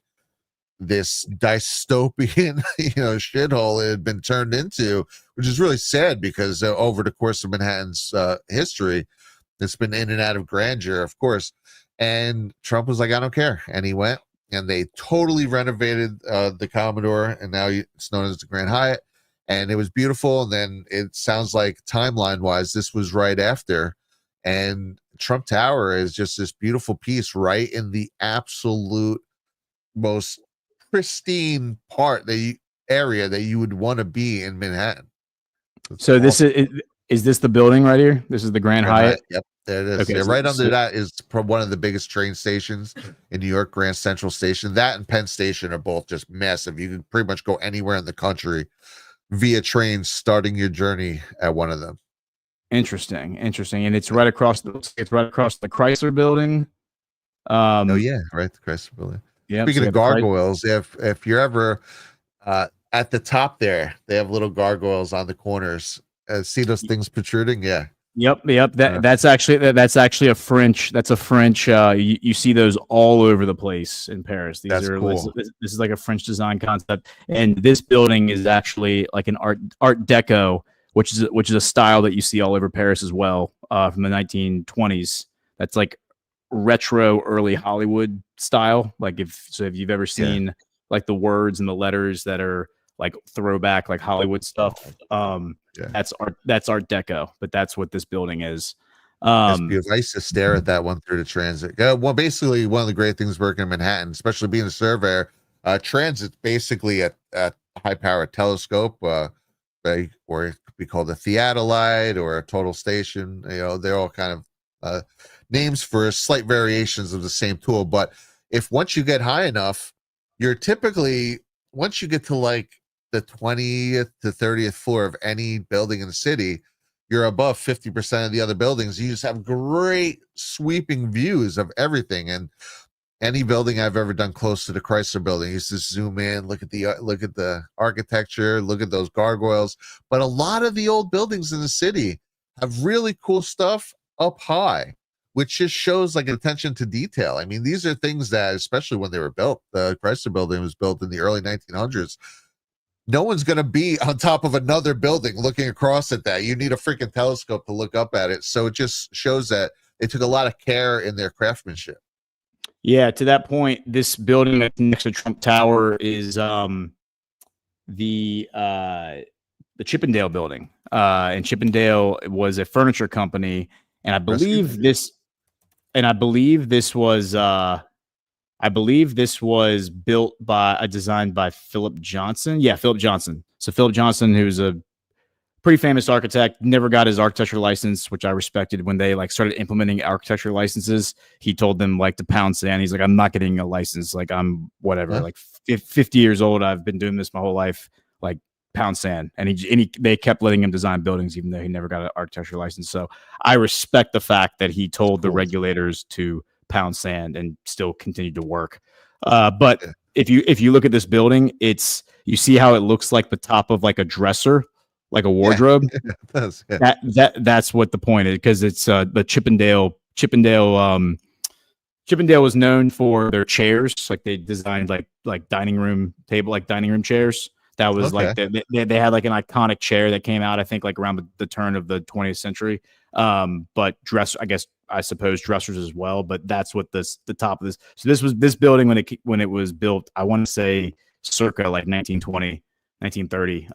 this dystopian, shithole it had been turned into, which is really sad because over the course of Manhattan's history, it's been in and out of grandeur, of course. And Trump was like, I don't care. And he went, and they totally renovated the Commodore, and now it's known as the Grand Hyatt, and it was beautiful. And then it sounds like timeline-wise, this was right after, and Trump Tower is just this beautiful piece right in the absolute most pristine area that you would want to be in Manhattan. So this is this the building right here? This is the Grand Hyatt? Yep, there it is. Okay, yeah, right under that is one of the biggest train stations in New York, Grand Central Station. That and Penn Station are both just massive. You can pretty much go anywhere in the country via train, starting your journey at one of them. Interesting. And it's right across the Chrysler Building. Right, the Chrysler Building. Yeah. Speaking of gargoyles, if you're ever at the top there, they have little gargoyles on the corners. See those things protruding? Yeah. Yep. That's actually a French. That's a French. You see those all over the place in Paris. These are cool. This is like a French design concept, and this building is actually like an Art Deco, which is a style that you see all over Paris as well, from the 1920s. That's like retro early Hollywood style. Like if you've ever seen like the words and the letters that are like throwback, like Hollywood stuff. That's Art Deco, but that's what this building is. That's beautiful. I used to stare at that one through the transit. Well, basically one of the great things working in Manhattan, especially being a surveyor, transit's basically a high power telescope, or it could be called a theodolite or a total station. They're all kind of names for slight variations of the same tool. But if once you get high enough, you're typically, once you get to like the 20th to 30th floor of any building in the city, you're above 50% of the other buildings. You just have great sweeping views of everything. And any building I've ever done close to the Chrysler Building. I used to zoom in, look at the architecture, look at those gargoyles. But a lot of the old buildings in the city have really cool stuff up high, which just shows like attention to detail. I mean, these are things that, especially when they were built, the Chrysler Building was built in the early 1900s. No one's going to be on top of another building looking across at that. You need a freaking telescope to look up at it. So it just shows that they took a lot of care in their craftsmanship. Yeah, to that point, this building next to Trump Tower is the Chippendale building. And Chippendale was a furniture company, and I believe this was built by designed by Philip Johnson. Yeah, Philip Johnson. So Philip Johnson, who's a pretty famous architect, never got his architecture license, which I respected. When they like started implementing architecture licenses, he told them like to pound sand. He's like, I'm not getting a license. Like, I'm whatever. Yeah. Like 50 years old. I've been doing this my whole life. Like, pound sand. And they kept letting him design buildings, even though he never got an architecture license. So I respect the fact that he told the regulators to pound sand and still continued to work. But if you look at this building, you see how it looks like the top of like a dresser, like a wardrobe. Yeah, it does, yeah. That's what the point is, because it's the Chippendale was known for their chairs. Like they designed like dining room chairs. That was like they had like an iconic chair that came out, I think, like around the turn of the 20th century. But I suppose dressers as well. But that's what the top of this. So this building when it was built, I want to say circa like 1920, 1930.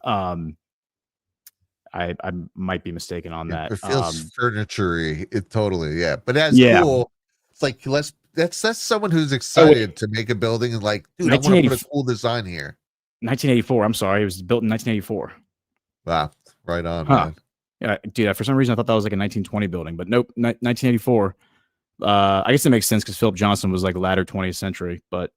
I might be mistaken on that. It feels furniture-y. It totally, yeah. But that's cool. It's like that's someone who's excited to make a building and like, dude, I want to put a cool design here. 1984. I'm sorry, it was built in 1984. Wow, right on, man. Yeah, dude. For some reason, I thought that was like a 1920 building, but nope, 1984. I guess it makes sense because Philip Johnson was like latter 20th century, but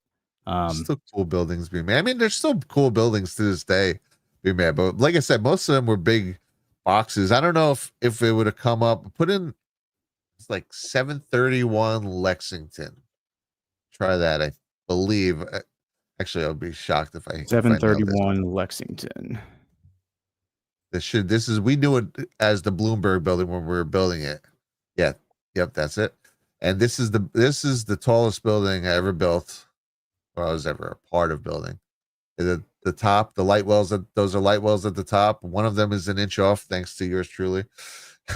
still cool buildings being made. I mean, there's still cool buildings to this day being made, but like I said, most of them were big boxes. I don't know if it would have come up. Put in, it's like 731 Lexington. Try that. I believe. Actually, I'll be shocked if I 731 Lexington. We knew it as the Bloomberg building when we were building it. Yeah, yep, that's it. And this is the tallest building I ever built, or I was ever a part of building. The top, the light wells, those are light wells at the top. One of them is an inch off, thanks to yours truly,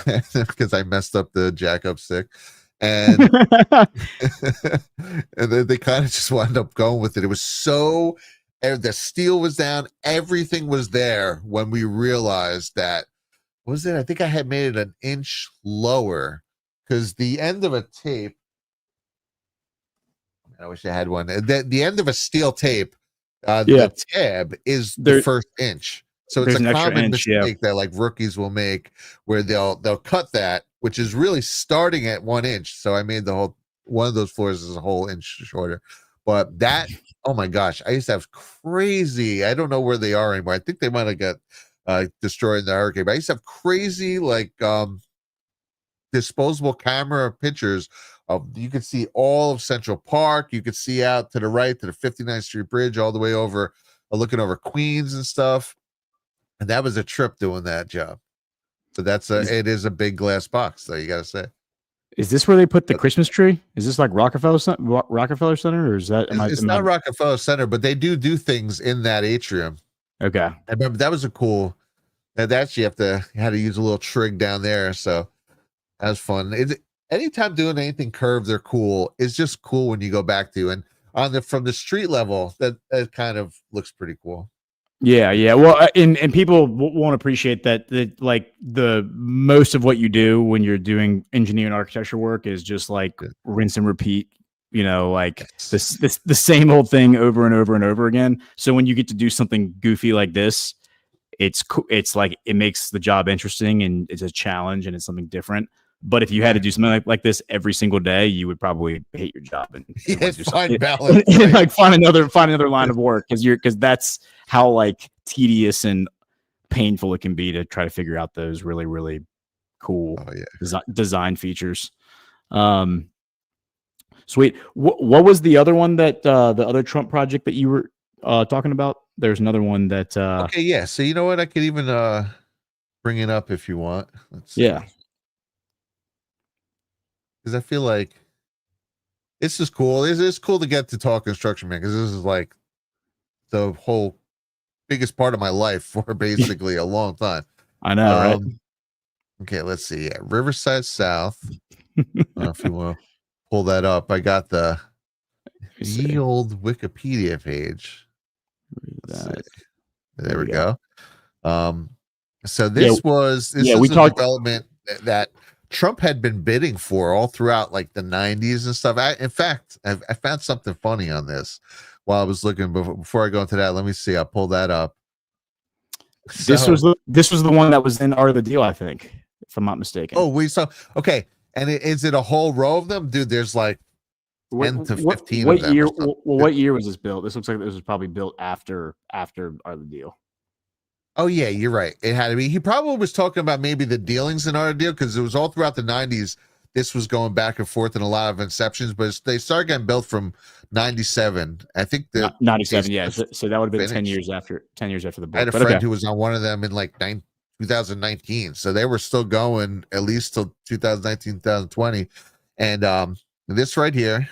because I messed up the jack up stick. And and then they kind of just wound up going with it. It was so, the steel was down, everything was there when we realized that, was it? I think I had made it an inch lower because the end of a tape, I wish I had one. The end of a steel tape, the tab is the first inch. So it's a common mistake that like rookies will make where they'll cut that, which is really starting at 1 inch. So I made one of those floors is a whole inch shorter. But that, oh my gosh, I used to have crazy, I don't know where they are anymore. I think they might have got destroyed in the hurricane, but I used to have crazy like disposable camera pictures of, you could see all of Central Park. You could see out to the right to the 59th Street Bridge, all the way over, looking over Queens and stuff. And that was a trip doing that job. So it is a big glass box, though, you got to say. Is this where they put the Christmas tree? Is this like Rockefeller Center, or is that? It's not Rockefeller Center, but they do things in that atrium. Okay, I remember that was a cool. That actually had to use a little trig down there, so that was fun. Anytime doing anything curved or cool, it's just cool when you go back to, and from the street level, that kind of looks pretty cool. Yeah. Well, and people won't appreciate that like the most of what you do when you're doing engineering architecture work is just like rinse and repeat, like the same old thing over and over and over again. So when you get to do something goofy like this, it's like it makes the job interesting and it's a challenge and it's something different. But if you had to do something like this every single day, you would probably hate your job and find balance, and like find another line of work because that's how like tedious and painful it can be to try to figure out those really, really cool design features. Sweet. What was the other one that the other Trump project that you were talking about? There's another one that. Okay, yeah. So you know what? I could even bring it up if you want. Let's see. Yeah. Because I feel like it's just cool. It's cool to get to talk construction, man. Because this is like the whole biggest part of my life for basically a long time. I know, right? Okay, let's see. Yeah, Riverside South. I don't know if you want to pull that up. I got the old Wikipedia page. There we go. So this was a development that Trump had been bidding for all throughout like the 90s and stuff. In fact, I found something funny on this while I was looking before I go into that. Let me see. I'll pull that up. This was the one that was in Art of the Deal, I think, if I'm not mistaken. Oh, we saw. Okay, and is it a whole row of them, dude? There's like 10 to 15 what of them. Year? What year was this built? This looks like this was probably built after Art of the Deal. Oh yeah, you're right. It had to be. He probably was talking about maybe the dealings in Art of the Deal because it was all throughout the 90s. This was going back and forth in a lot of inceptions, but they started getting built from 97. I think the 97, yeah. So that would have been 10 years after the book. I had a friend who was on one of them in like 2019. So they were still going at least till 2019, 2020. And this right here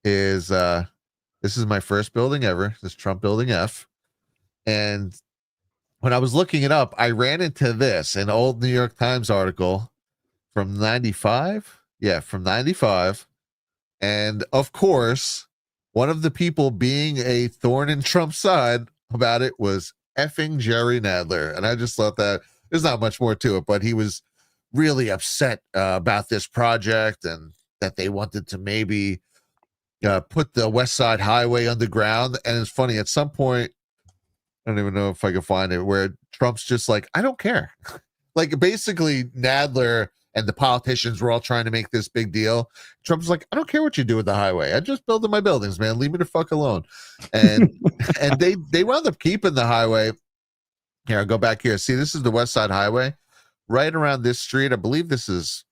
is this is my first building ever, this Trump Building F. And when I was looking it up, I ran into this, an old New York Times article from 95. Yeah, from 95. And of course, one of the people being a thorn in Trump's side about it was effing Jerry Nadler. And I just thought that there's not much more to it, but he was really upset about this project and that they wanted to maybe put the West Side Highway underground. And it's funny, at some point, I don't even know if I can find it, where Trump's just like, I don't care. Like basically Nadler and the politicians were all trying to make this big deal. Trump's like, I don't care what you do with the highway. I just building my buildings, man. Leave me the fuck alone. And and they wound up keeping the highway. Here, I'll go back here. See, this is the West Side Highway. Right around this street, I believe this is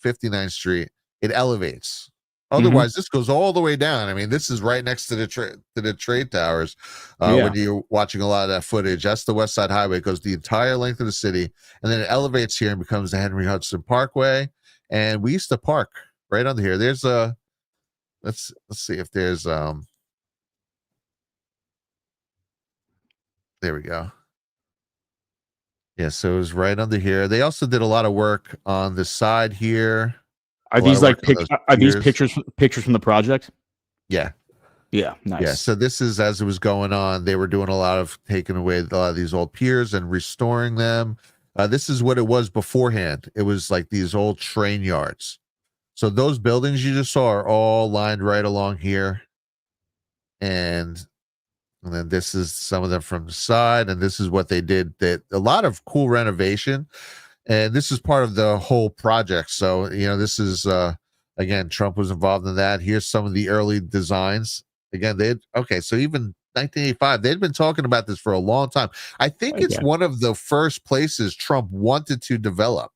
59th Street. It elevates. Otherwise, this goes all the way down. I mean, this is right next to the trade towers. When you're watching a lot of that footage, that's the West Side Highway. It goes the entire length of the city, and then it elevates here and becomes the Henry Hudson Parkway. And we used to park right under here. There's a let's see if there's there we go. Yeah, so it was right under here. They also did a lot of work on the side here. Are these like these pictures from the project? Yeah. Yeah, nice. Yeah, so this is as it was going on, they were doing a lot of taking away a lot of these old piers and restoring them. This is what it was beforehand. It was like these old train yards. So those buildings you just saw are all lined right along here. And then this is some of them from the side, and this is what they did. That a lot of cool renovation. And this is part of the whole project. So, you know, this is, again, Trump was involved in that. Here's some of the early designs. Again, so even 1985, they'd been talking about this for a long time. I think it's one of the first places Trump wanted to develop.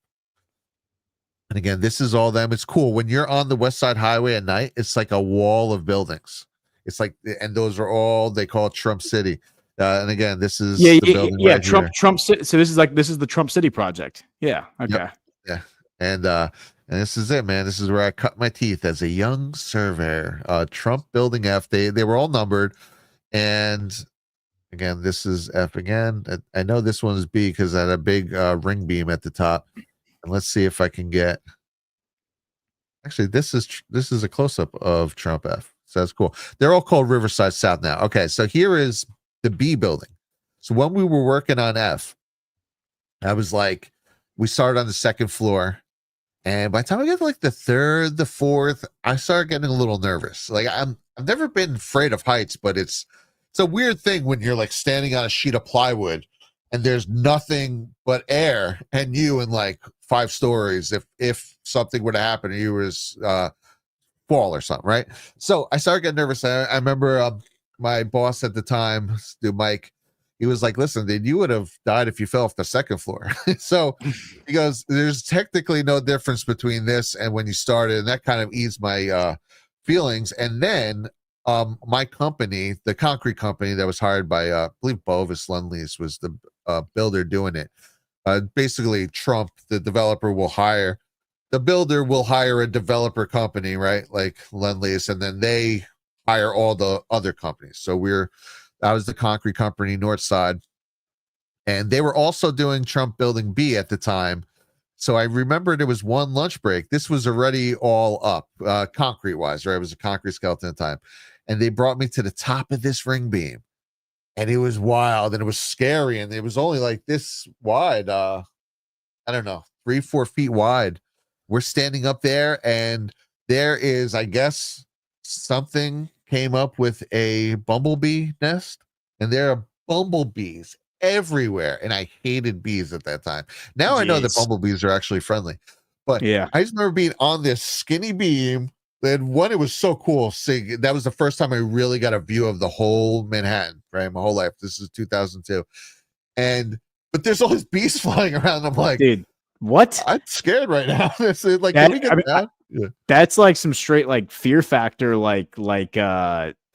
And again, this is all them. It's cool. When you're on the West Side Highway at night, it's like a wall of buildings. It's like, and those are all, they call it Trump City. And again, this is the building right Trump here. Trump City. So this is the Trump City project. Yeah. Okay. Yep. Yeah. And this is it, man. This is where I cut my teeth as a young surveyor. Trump Building F. They were all numbered. And again, this is F again. I know this one is B because I had a big ring beam at the top. And let's see if I can get. Actually, this is a close-up of Trump F. So that's cool. They're all called Riverside South now. Okay, so here is the B building. So when we were working on F, I was like, we started on the second floor, and by the time I get to like the third, the fourth, I started getting a little nervous. Like I've never been afraid of heights, but it's a weird thing when you're like standing on a sheet of plywood and there's nothing but air and you in like 5 stories. If something were to happen and you was fall or something, right? So I started getting nervous. I remember my boss at the time, Mike, he was like, listen, dude, you would have died if you fell off the second floor. So he goes, there's technically no difference between this and when you started. And that kind of eased my feelings. And then my company, the concrete company that was hired by I believe Bovis Lend-Lease was the builder doing it. Basically Trump, the developer, the builder will hire a developer company, right? Like Lend-Lease, and then they hire all the other companies. So that was the concrete company, Northside. And they were also doing Trump Building B at the time. So I remember there was one lunch break. This was already all up, concrete wise, right? It was a concrete skeleton at the time. And they brought me to the top of this ring beam. And it was wild and it was scary. And it was only like this wide, I don't know, 3-4 feet wide. We're standing up there and there is, I guess, something came up with a bumblebee nest. And there are bumblebees everywhere, and I hated bees at that time. Now I know that bumblebees are actually friendly, but yeah, I just remember being on this skinny beam. And one, it was so cool seeing. That was the first time I really got a view of the whole Manhattan, right? My whole life. This is 2002, but there's all these bees flying around. I'm like, dude, what? I'm scared right now. It's like, can we get down? That's like some straight like Fear Factor,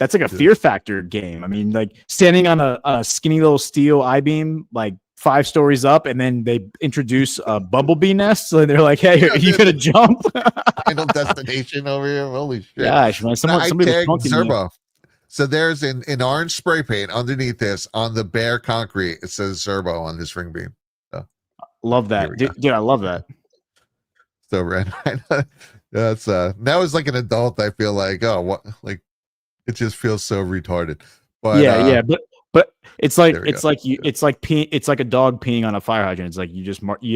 that's like a Fear Factor game. I mean, like standing on a skinny little steel I-beam, like 5 stories up, and then they introduce a bumblebee nest. So they're like, "Hey, are you gonna jump?" Final destination over here. Holy shit! Gosh, man, somebody tagged Zerbo. So there's in orange spray paint underneath this on the bare concrete. It says Zerbo on this ring beam. So, love that, dude. I love that. So red. That's now as like an adult, I feel like, oh, what, like it just feels so retarded. But yeah, but it's like it's like a dog peeing on a fire hydrant. It's like you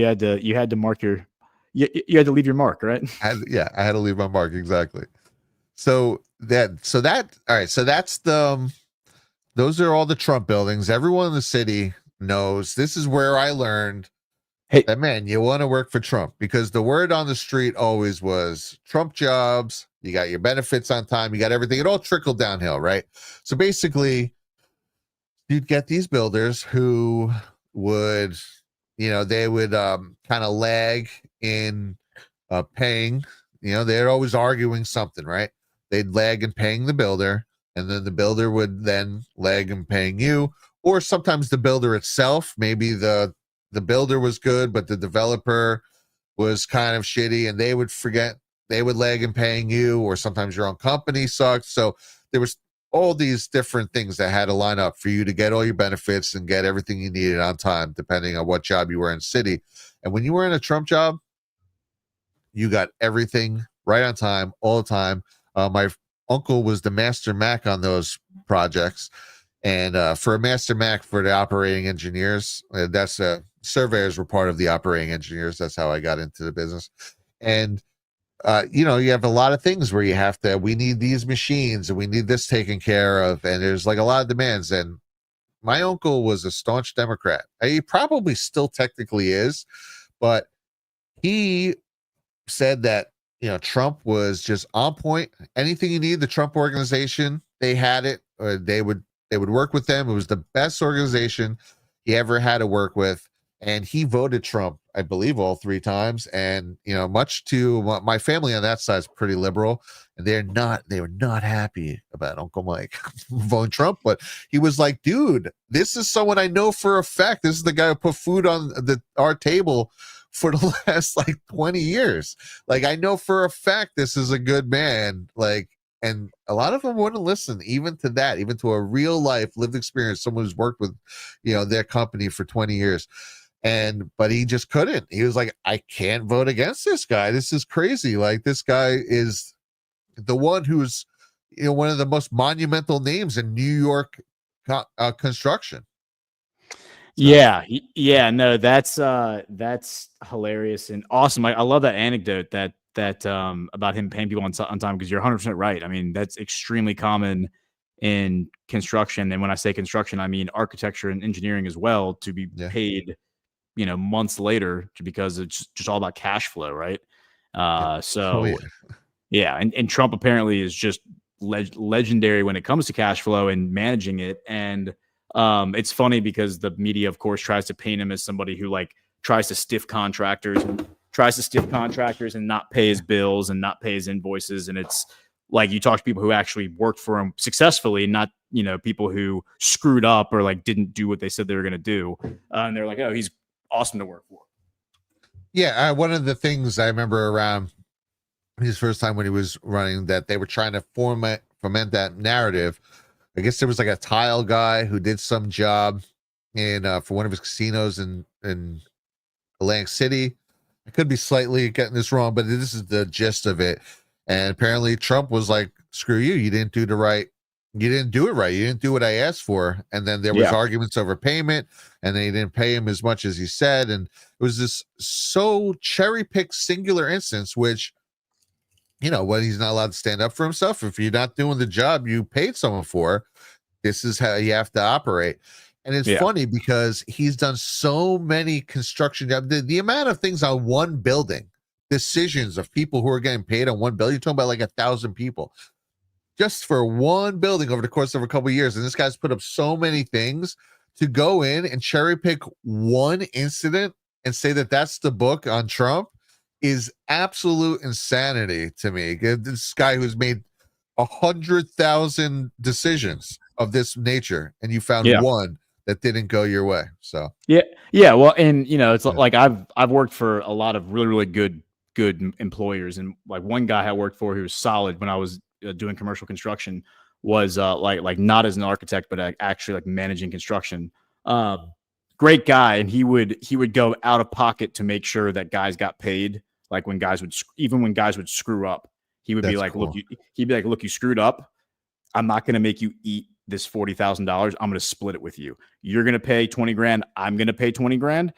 had to mark your you had to leave your mark, right? I had to leave my mark, exactly. So that's those are all the Trump buildings. Everyone in the city knows. This is where I learned that, man, you want to work for Trump, because the word on the street always was Trump jobs. You got your benefits on time. You got everything. It all trickled downhill, right? So basically, you'd get these builders who would, they would kind of lag in paying. They're always arguing something, right? They'd lag in paying the builder, and then the builder would then lag in paying you. Or sometimes the builder itself, maybe the builder was good, but the developer was kind of shitty, and they would lag in paying you, or sometimes your own company sucked. So there was all these different things that had to line up for you to get all your benefits and get everything you needed on time, depending on what job you were in city. And when you were in a Trump job, you got everything right on time, all the time. My uncle was the master Mac on those projects. And for a master Mac for the operating engineers, surveyors were part of the operating engineers. That's how I got into the business. And you have a lot of things where we need these machines and we need this taken care of. And there's like a lot of demands. And my uncle was a staunch Democrat. He probably still technically is, but he said that, Trump was just on point. Anything you need, the Trump organization, they had it. They would work with them. It was the best organization he ever had to work with. And he voted Trump, I believe, all 3 times. And, much to my family on that side is pretty liberal, and they were not happy about Uncle Mike voting Trump. But he was like, dude, this is someone I know for a fact. This is the guy who put food on our table for the last 20 years. Like, I know for a fact this is a good man. And a lot of them wouldn't listen even to that, even to a real life lived experience, someone who's worked with, their company for 20 years. But he just couldn't. He was like, I can't vote against this guy. This is crazy. Like, this guy is the one who's, one of the most monumental names in New York construction. Yeah. No, that's hilarious and awesome. I love that anecdote that about him paying people on time, because you're 100% right. I mean, that's extremely common in construction. And when I say construction, I mean architecture and engineering as well, to be paid, months later, because it's just all about cash flow, right? And Trump apparently is just legendary when it comes to cash flow and managing it. And it's funny because the media, of course, tries to paint him as somebody who tries to stiff contractors and not pay his bills and not pay his invoices. And it's like you talk to people who actually worked for him successfully, not, you know, people who screwed up or like didn't do what they said they were going to do. And they're like, oh, he's awesome to work for. Yeah. One of the things I remember around his first time when he was running, that they were trying to foment that narrative. I guess there was like a tile guy who did some job for one of his casinos in Atlantic City. I could be slightly getting this wrong, but this is the gist of it. And apparently Trump was like, screw you. You didn't do it right. You didn't do what I asked for. And then there was arguments over payment, and they didn't pay him as much as he said. And it was this so cherry picked singular instance, which, you know, when he's not allowed to stand up for himself, if you're not doing the job you paid someone for, this is how you have to operate. And it's funny because he's done so many construction jobs. The amount of things on one building, decisions of people who are getting paid on one building, you're talking about like 1,000 people just for one building over the course of a couple of years. And this guy's put up so many things to go in and cherry pick one incident and say that that's the book on Trump is absolute insanity to me. This guy who's made 100,000 decisions of this nature, and you found one that didn't go your way. So yeah. Well, and you know, it's like I've worked for a lot of really good employers, and like one guy I worked for who was solid when I was doing commercial construction was like not as an architect, but actually like managing construction. Great guy, and he would go out of pocket to make sure that guys got paid. Like when guys would screw up, he would be like, cool. Look, you screwed up. I'm not going to make you eat this $40,000. I'm going to split it with you. You're going to pay 20 grand. I'm going to pay 20 grand,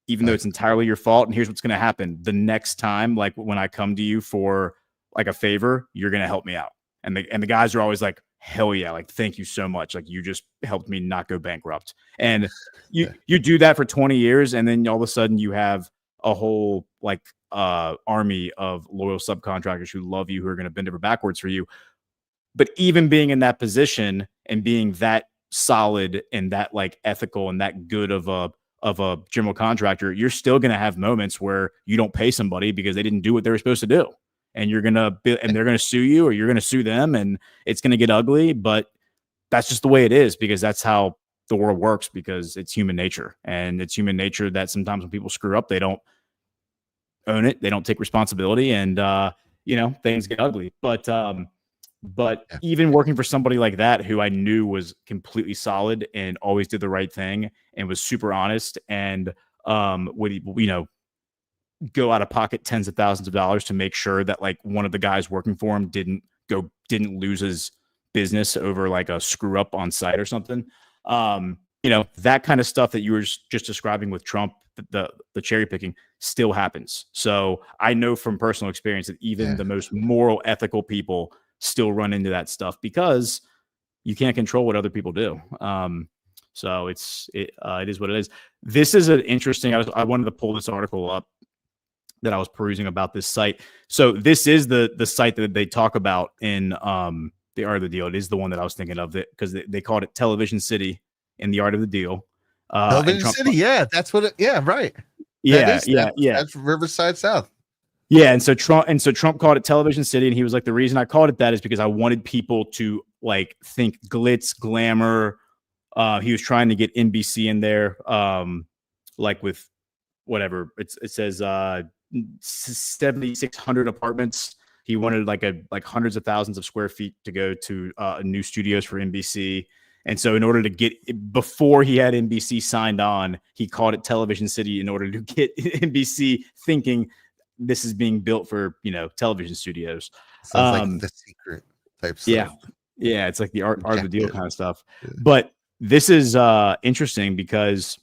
even though it's entirely your fault. And here's what's going to happen. The next time, like when I come to you for like a favor, you're going to help me out. And the guys are always like, hell yeah. Like, thank you so much. Like you just helped me not go bankrupt. And you do that for 20 years. And then all of a sudden you have a whole like army of loyal subcontractors who love you, who are going to bend over backwards for you. But even being in that position and being that solid and that like ethical and that good of a general contractor, you're still going to have moments where you don't pay somebody because they didn't do what they were supposed to do. And they're going to sue you, or you're going to sue them, and it's going to get ugly, but that's just the way it is, because that's how the world works, because it's human nature. And it's human nature that sometimes when people screw up, they don't own it. They don't take responsibility, and you know, things get ugly. But even working for somebody like that, who I knew was completely solid and always did the right thing and was super honest, and would, you know, go out of pocket tens of thousands of dollars to make sure that like one of the guys working for him didn't lose his business over like a screw up on site or something. You know, that kind of stuff that you were just describing with Trump, the cherry picking still happens. So I know from personal experience that even the most moral, ethical people still run into that stuff, because you can't control what other people do. So it is what it is. This is an interesting, I wanted to pull this article up that I was perusing about this site. So this is the site that they talk about in The Art of the Deal. It is the one that I was thinking of, because they called it Television City in The Art of the Deal. Television City, that's what it. Yeah, right. Yeah, That's Riverside South. Yeah, and so Trump called it Television City, and he was like, the reason I called it that is because I wanted people to like think glitz, glamour. He was trying to get NBC in there, like with whatever it says, 7,600 apartments. He wanted like hundreds of thousands of square feet to go to new studios for NBC. And so in order to get, before he had NBC signed on, he called it Television City in order to get NBC thinking this is being built for, you know, television studios. Sounds like The Secret type stuff. Yeah. It's like the art of the deal kind of stuff. But this is interesting because,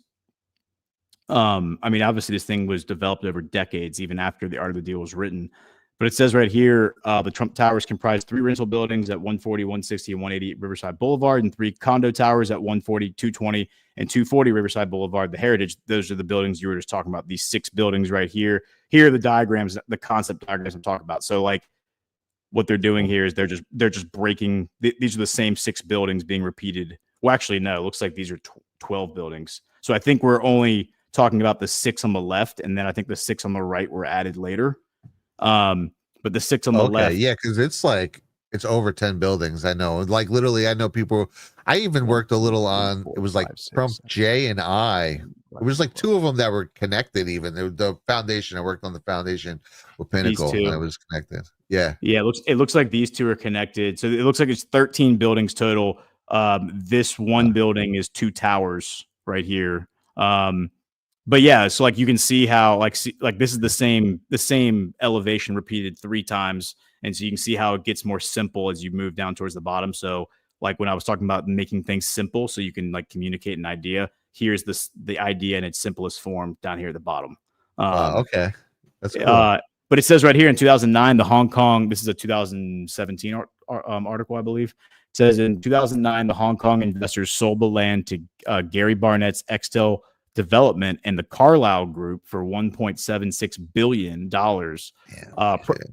I mean, obviously this thing was developed over decades, even after The Art of the Deal was written. But it says right here, the Trump Towers comprise 3 rental buildings at 140, 160, and 180 Riverside Boulevard, and 3 condo towers at 140, 220, and 240 Riverside Boulevard. The Heritage, those are the buildings you were just talking about, these 6 buildings right here. Here are the diagrams, the concept diagrams I'm talking about. So like what they're doing here is they're just breaking, these are the same 6 buildings being repeated. Well, actually, no, it looks like these are 12 buildings. So I think we're only talking about the 6 on the left, and then I think the 6 on the right were added later. But the 6 on the left, because it's like It's over 10 buildings. I know. Like literally, I know people. I even worked a little on. It was like Trump J and I. It was like two of them that were connected. Even the foundation. I worked on the foundation with Pinnacle, and it was connected. Yeah. Yeah. It looks like these two are connected. So it looks like it's 13 buildings total. This one building is 2 towers right here. But yeah, so like you can see how like this is the same elevation repeated 3 times, and so you can see how it gets more simple as you move down towards the bottom. So like when I was talking about making things simple so you can like communicate an idea, here's the idea in its simplest form down here at the bottom. Okay, that's cool. But it says right here in 2009, the Hong Kong. This is a 2017 article, I believe. It says in 2009, the Hong Kong investors sold the land to Gary Barnett's Extel Development and the Carlyle Group for $1.76 billion,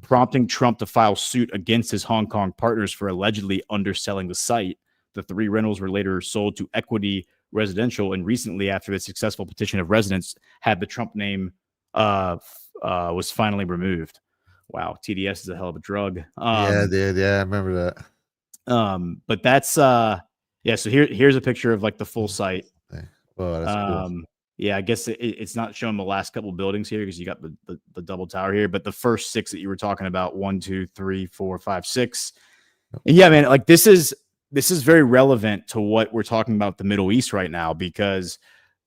prompting Trump to file suit against his Hong Kong partners for allegedly underselling the site. The 3 rentals were later sold to Equity Residential, and recently, after the successful petition of residents had the Trump name was finally removed. Wow, TDS is a hell of a drug. Yeah, dude. Yeah, I remember that. But that's So here's a picture of like the full site. Oh, that's cool. Yeah, I guess it's not showing the last couple buildings here because you got the double tower here, but the first 6 that you were talking about, 1, 2, 3, 4, 5, 6. And yeah, man, like this is very relevant to what we're talking about the Middle East right now, because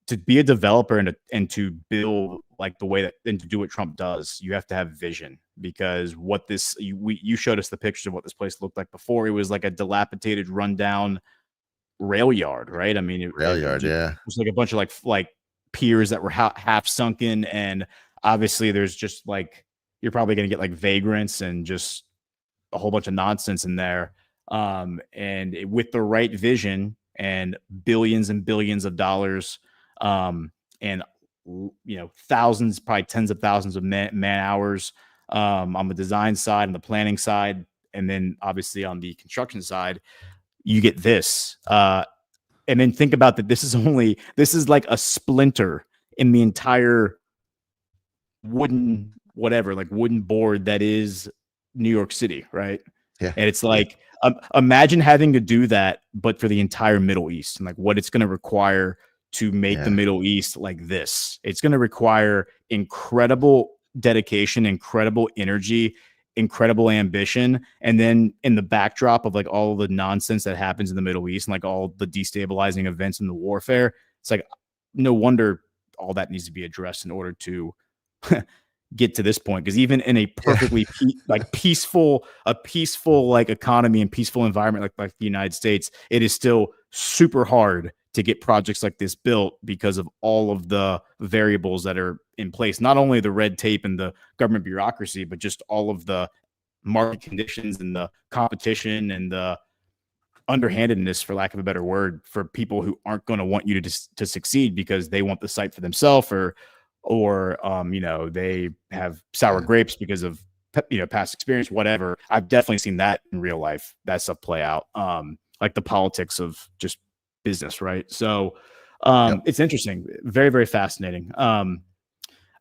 to be a developer and to build like the way that and to do what Trump does, you have to have vision, because what you showed us the pictures of what this place looked like before. It was like a dilapidated, rundown rail yard, right? I mean, it was like a bunch of like piers that were half sunken, and obviously there's just like you're probably going to get like vagrants and just a whole bunch of nonsense in there. With the right vision and billions and billions of dollars, and thousands, probably tens of thousands of man hours on the design side and the planning side, and then obviously on the construction side, you get this. And then think about that. This is like a splinter in the entire wooden board that is New York City, right? Yeah. And it's like, imagine having to do that, but for the entire Middle East, and like what it's going to require to make the Middle East like this. It's going to require incredible dedication, incredible energy, incredible ambition. And then in the backdrop of like all the nonsense that happens in the Middle East and like all the destabilizing events in the warfare, it's like no wonder all that needs to be addressed in order to get to this point. Because even in a perfectly peaceful like economy and peaceful environment like the United States, it is still super hard to get projects like this built because of all of the variables that are in place, not only the red tape and the government bureaucracy, but just all of the market conditions and the competition and the underhandedness, for lack of a better word, for people who aren't going to want you to succeed because they want the site for themselves, or they have sour grapes because of past experience, whatever. I've definitely seen that in real life, that stuff play out, like the politics of just business, right? So it's interesting, very, very fascinating.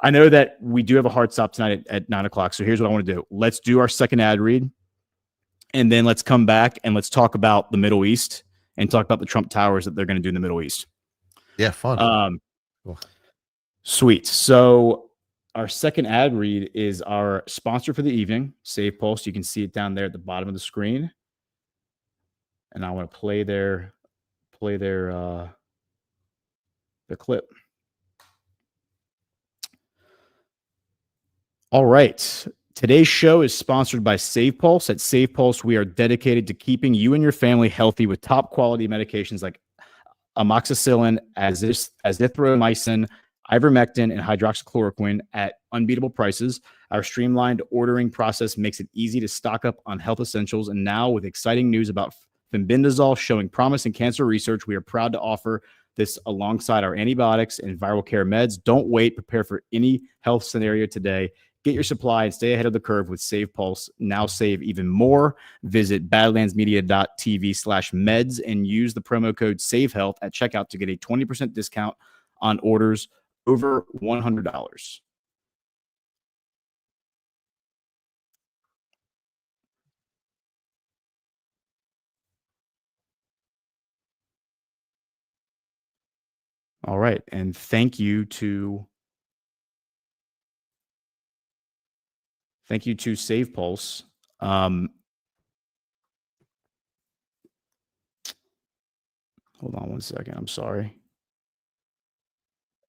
I know that we do have a hard stop tonight at 9:00, so here's what I want to do. Let's do our second ad read, and then let's come back and let's talk about the Middle East and talk about the Trump Towers that they're going to do in the Middle East. Yeah, fun. Cool. Sweet. So our second ad read is our sponsor for the evening, Save Pulse. You can see it down there at the bottom of the screen, and I want to play their clip. All right. Today's show is sponsored by Save Pulse. At Save Pulse, we are dedicated to keeping you and your family healthy with top quality medications like amoxicillin, azithromycin, ivermectin, and hydroxychloroquine at unbeatable prices. Our streamlined ordering process makes it easy to stock up on health essentials. And now, with exciting news about fenbendazole showing promise in cancer research, we are proud to offer this alongside our antibiotics and viral care meds. Don't wait. Prepare for any health scenario today. Get your supply and stay ahead of the curve with Save Pulse. Now save even more. Visit badlandsmedia.tv/meds and use the promo code SAVEHEALTH at checkout to get a 20% discount on orders over $100. All right, and thank you to Save Pulse. Hold on one second. I'm sorry.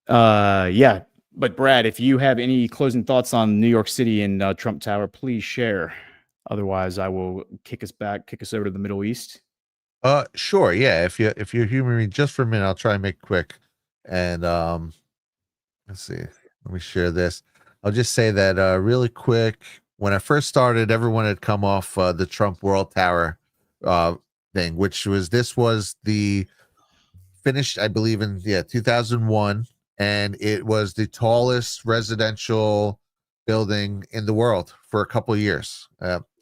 Yeah, but Brad, if you have any closing thoughts on New York City and Trump Tower, please share. Otherwise, I will kick us over to the Middle East. Sure. Yeah. If you're humoring me just for a minute, I'll try and make it quick. And let's see. Let me share this. I'll just say that really quick. When I first started, everyone had come off the Trump World Tower thing, which was the finished, I believe, in 2001, and it was the tallest residential building in the world for a couple of years.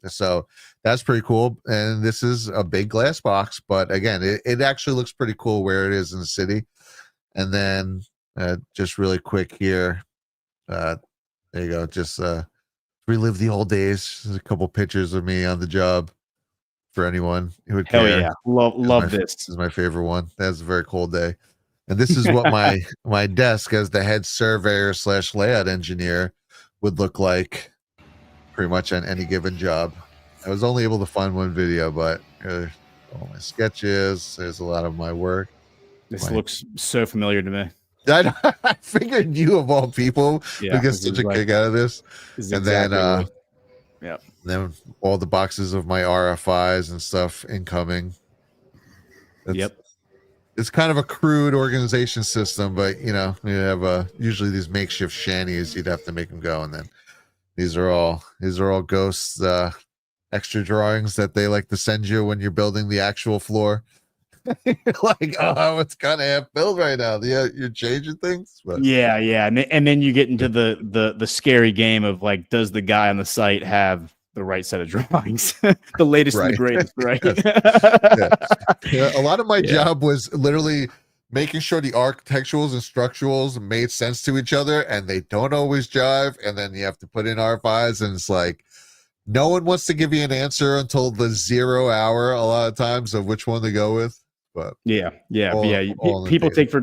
So that's pretty cool. And this is a big glass box, but again, it actually looks pretty cool where it is in the city. And then just really quick here, there you go. Just relive the old days. There's a couple pictures of me on the job for anyone who would care. Hell yeah, love this. This is my favorite one. That's a very cold day. And this is what my desk as the head surveyor / layout engineer would look like pretty much on any given job. I was only able to find one video, but all my sketches, there's a lot of my work. This looks so familiar to me. I figured you of all people would get such a kick out of this. And then then all the boxes of my RFIs and stuff incoming. It's kind of a crude organization system, but you have usually these makeshift shanties. You'd have to make them go, and then these are all ghosts, extra drawings that they like to send you when you're building the actual floor. Like, oh, it's kind of half built right now. Yeah, you're changing things. But yeah, and then you get into the scary game of like, does the guy on the site have the right set of drawings? The latest and the greatest, right? Yeah, a lot of my job was literally making sure the architecturals and structurals made sense to each other, and they don't always jive. And then you have to put in RFIs, and it's like no one wants to give you an answer until the 0 hour a lot of times of which one to go with. But people take for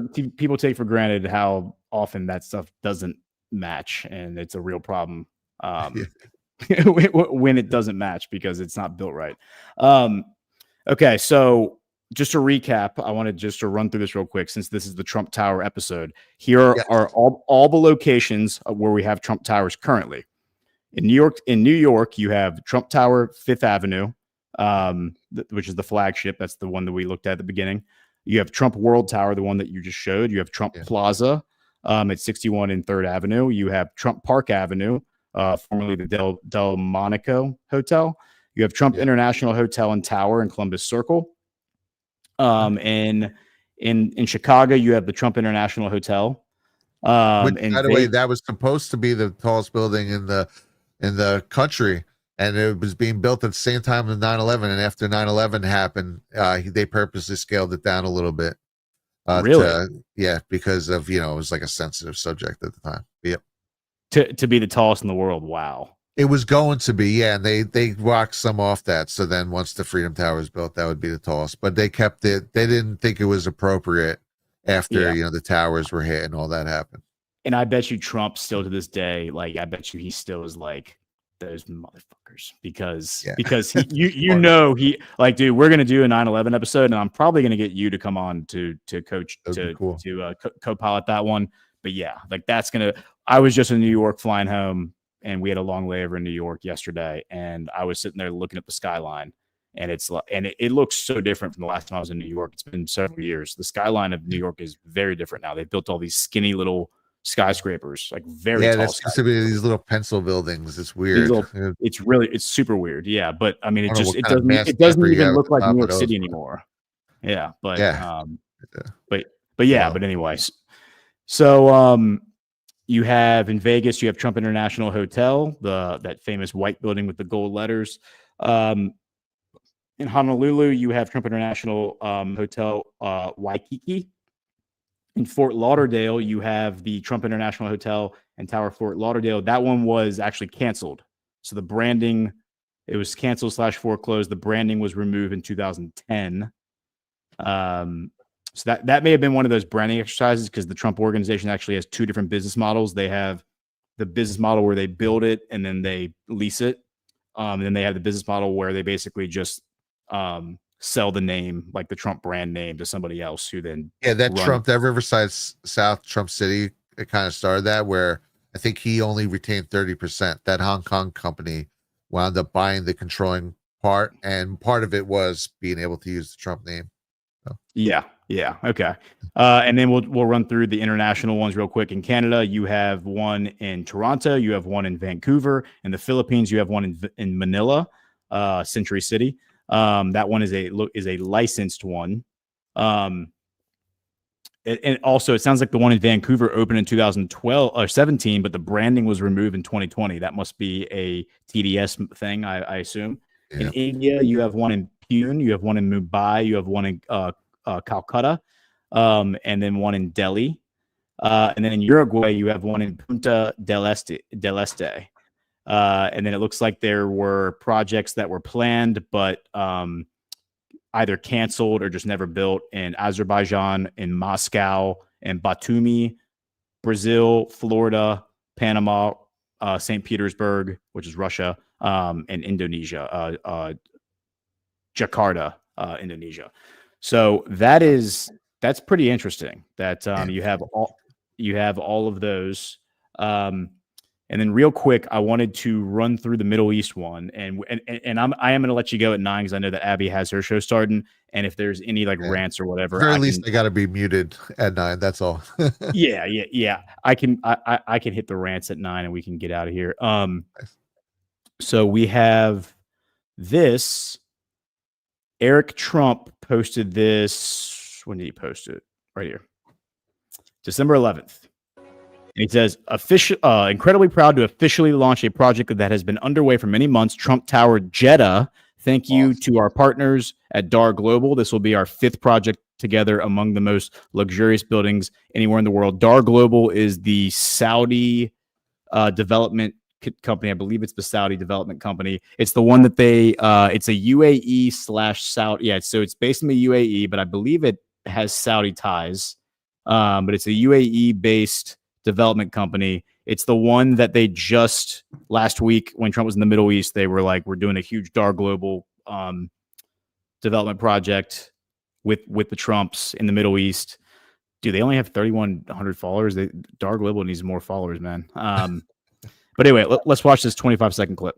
granted how often that stuff doesn't match, and it's a real problem when it doesn't match because it's not built right. Okay, so just to recap, I wanted just to run through this real quick since this is the Trump Tower episode. Here are all the locations where we have Trump Towers currently. In New York, you have Trump Tower, 5th Avenue, which is the flagship. That's the one that we looked at the beginning. You have Trump World Tower, the one that you just showed. You have Trump Plaza at 61 and 3rd Avenue. You have Trump Park Avenue, formerly the Del Monaco Hotel. You have Trump International Hotel and Tower in Columbus Circle. In Chicago, you have the Trump International Hotel. By the way, that was supposed to be the tallest building in the country, and it was being built at the same time as 9/11. And after 9/11 happened, they purposely scaled it down a little bit. Really? Because of it was like a sensitive subject at the time. Yep. To be the tallest in the world. Wow. It was going to be, and they rocked some off that. So then once the Freedom Tower was built, that would be the tallest. But they kept it. They didn't think it was appropriate after the towers were hit and all that happened. And I bet you Trump still to this day, like I bet you he still is like those motherfuckers because he like, dude, we're gonna do a 9/11 episode, and I'm probably gonna get you to come on to coach co-pilot that one. But yeah, like I was just in New York flying home, and we had a long layover in New York yesterday, and I was sitting there looking at the skyline, and it looks so different from the last time I was in New York. It's been several years. The skyline of New York is very different now. They've built all these skinny little skyscrapers, like very tall. That's supposed to be these little pencil buildings. It's weird. It's super weird. Yeah, but I mean, it doesn't even look like New York City anymore. Yeah, but anyways, so you have in Vegas, you have Trump International Hotel, that famous white building with the gold letters. In Honolulu, you have Trump International Hotel Waikiki. In Fort Lauderdale, you have the Trump International Hotel and Tower Fort Lauderdale. That one was actually canceled. So the branding, it was canceled / foreclosed. The branding was removed in 2010. So that may have been one of those branding exercises, because the Trump organization actually has two different business models. They have the business model where they build it and then they lease it. And then they have the business model where they basically just sell the name, like the Trump brand name, to somebody else who then that Riverside South Trump City, it kind of started that, where I think he only retained 30%. That Hong Kong company wound up buying the controlling part, and part of it was being able to use the Trump name. So. Yeah. Okay. And then we'll run through the international ones real quick. In Canada, you have one in Toronto, you have one in Vancouver. In the Philippines, you have one in Manila, Century City. That one is a licensed one. And also, it sounds like the one in Vancouver opened in 2012 or 17, but the branding was removed in 2020. That must be a TDS thing, I assume. Yeah. In India, you have one in Pune, you have one in Mumbai, you have one in Calcutta, and then one in Delhi. And then in Uruguay, you have one in Punta del Este. And then it looks like there were projects that were planned, but either canceled or just never built in Azerbaijan, in Moscow, in Batumi, Brazil, Florida, Panama, St. Petersburg, which is Russia, and Indonesia, Jakarta, Indonesia. So that's pretty interesting that you have all of those. And then real quick, I wanted to run through the Middle East one, and I am going to let you go at 9 because I know that Abby has her show starting. And if there's any rants or whatever, at the very least, I got to be muted at 9. That's all. Yeah. I can hit the rants at 9 and we can get out of here. So we have this. Eric Trump posted this. When did he post it? Right here, December 11th. And he says, incredibly proud to officially launch a project that has been underway for many months, Trump Tower Jeddah. Thank you to our partners at DAR Global. This will be our 5th project together among the most luxurious buildings anywhere in the world. DAR Global is the Saudi development company. I believe it's the Saudi development company. It's the one that it's a UAE/Saudi. Yeah, so it's based in the UAE, but I believe it has Saudi ties. But it's a UAE-based development company. It's the one that they just last week, when Trump was in the Middle East, they were like, we're doing a huge DAR Global development project with the Trumps in the Middle East. Dude, they only have 3,100 followers. DAR Global needs more followers, man. But anyway, let's watch this 25-second clip.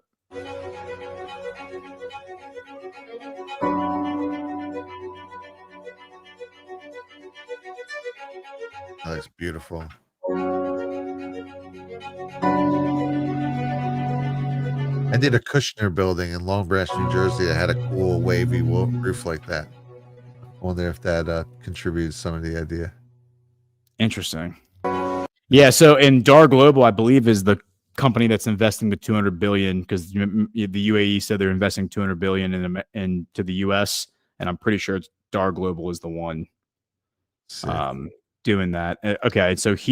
Oh, that's beautiful. I did a Kushner building in Long Branch, New Jersey that had a cool wavy roof like that. I wonder if that contributes some of the idea. Interesting. Yeah, so in DAR Global, I believe, is the company that's investing the $200 billion, because the UAE said they're investing $200 billion into the US, and I'm pretty sure DAR Global is the one doing that. Okay, so so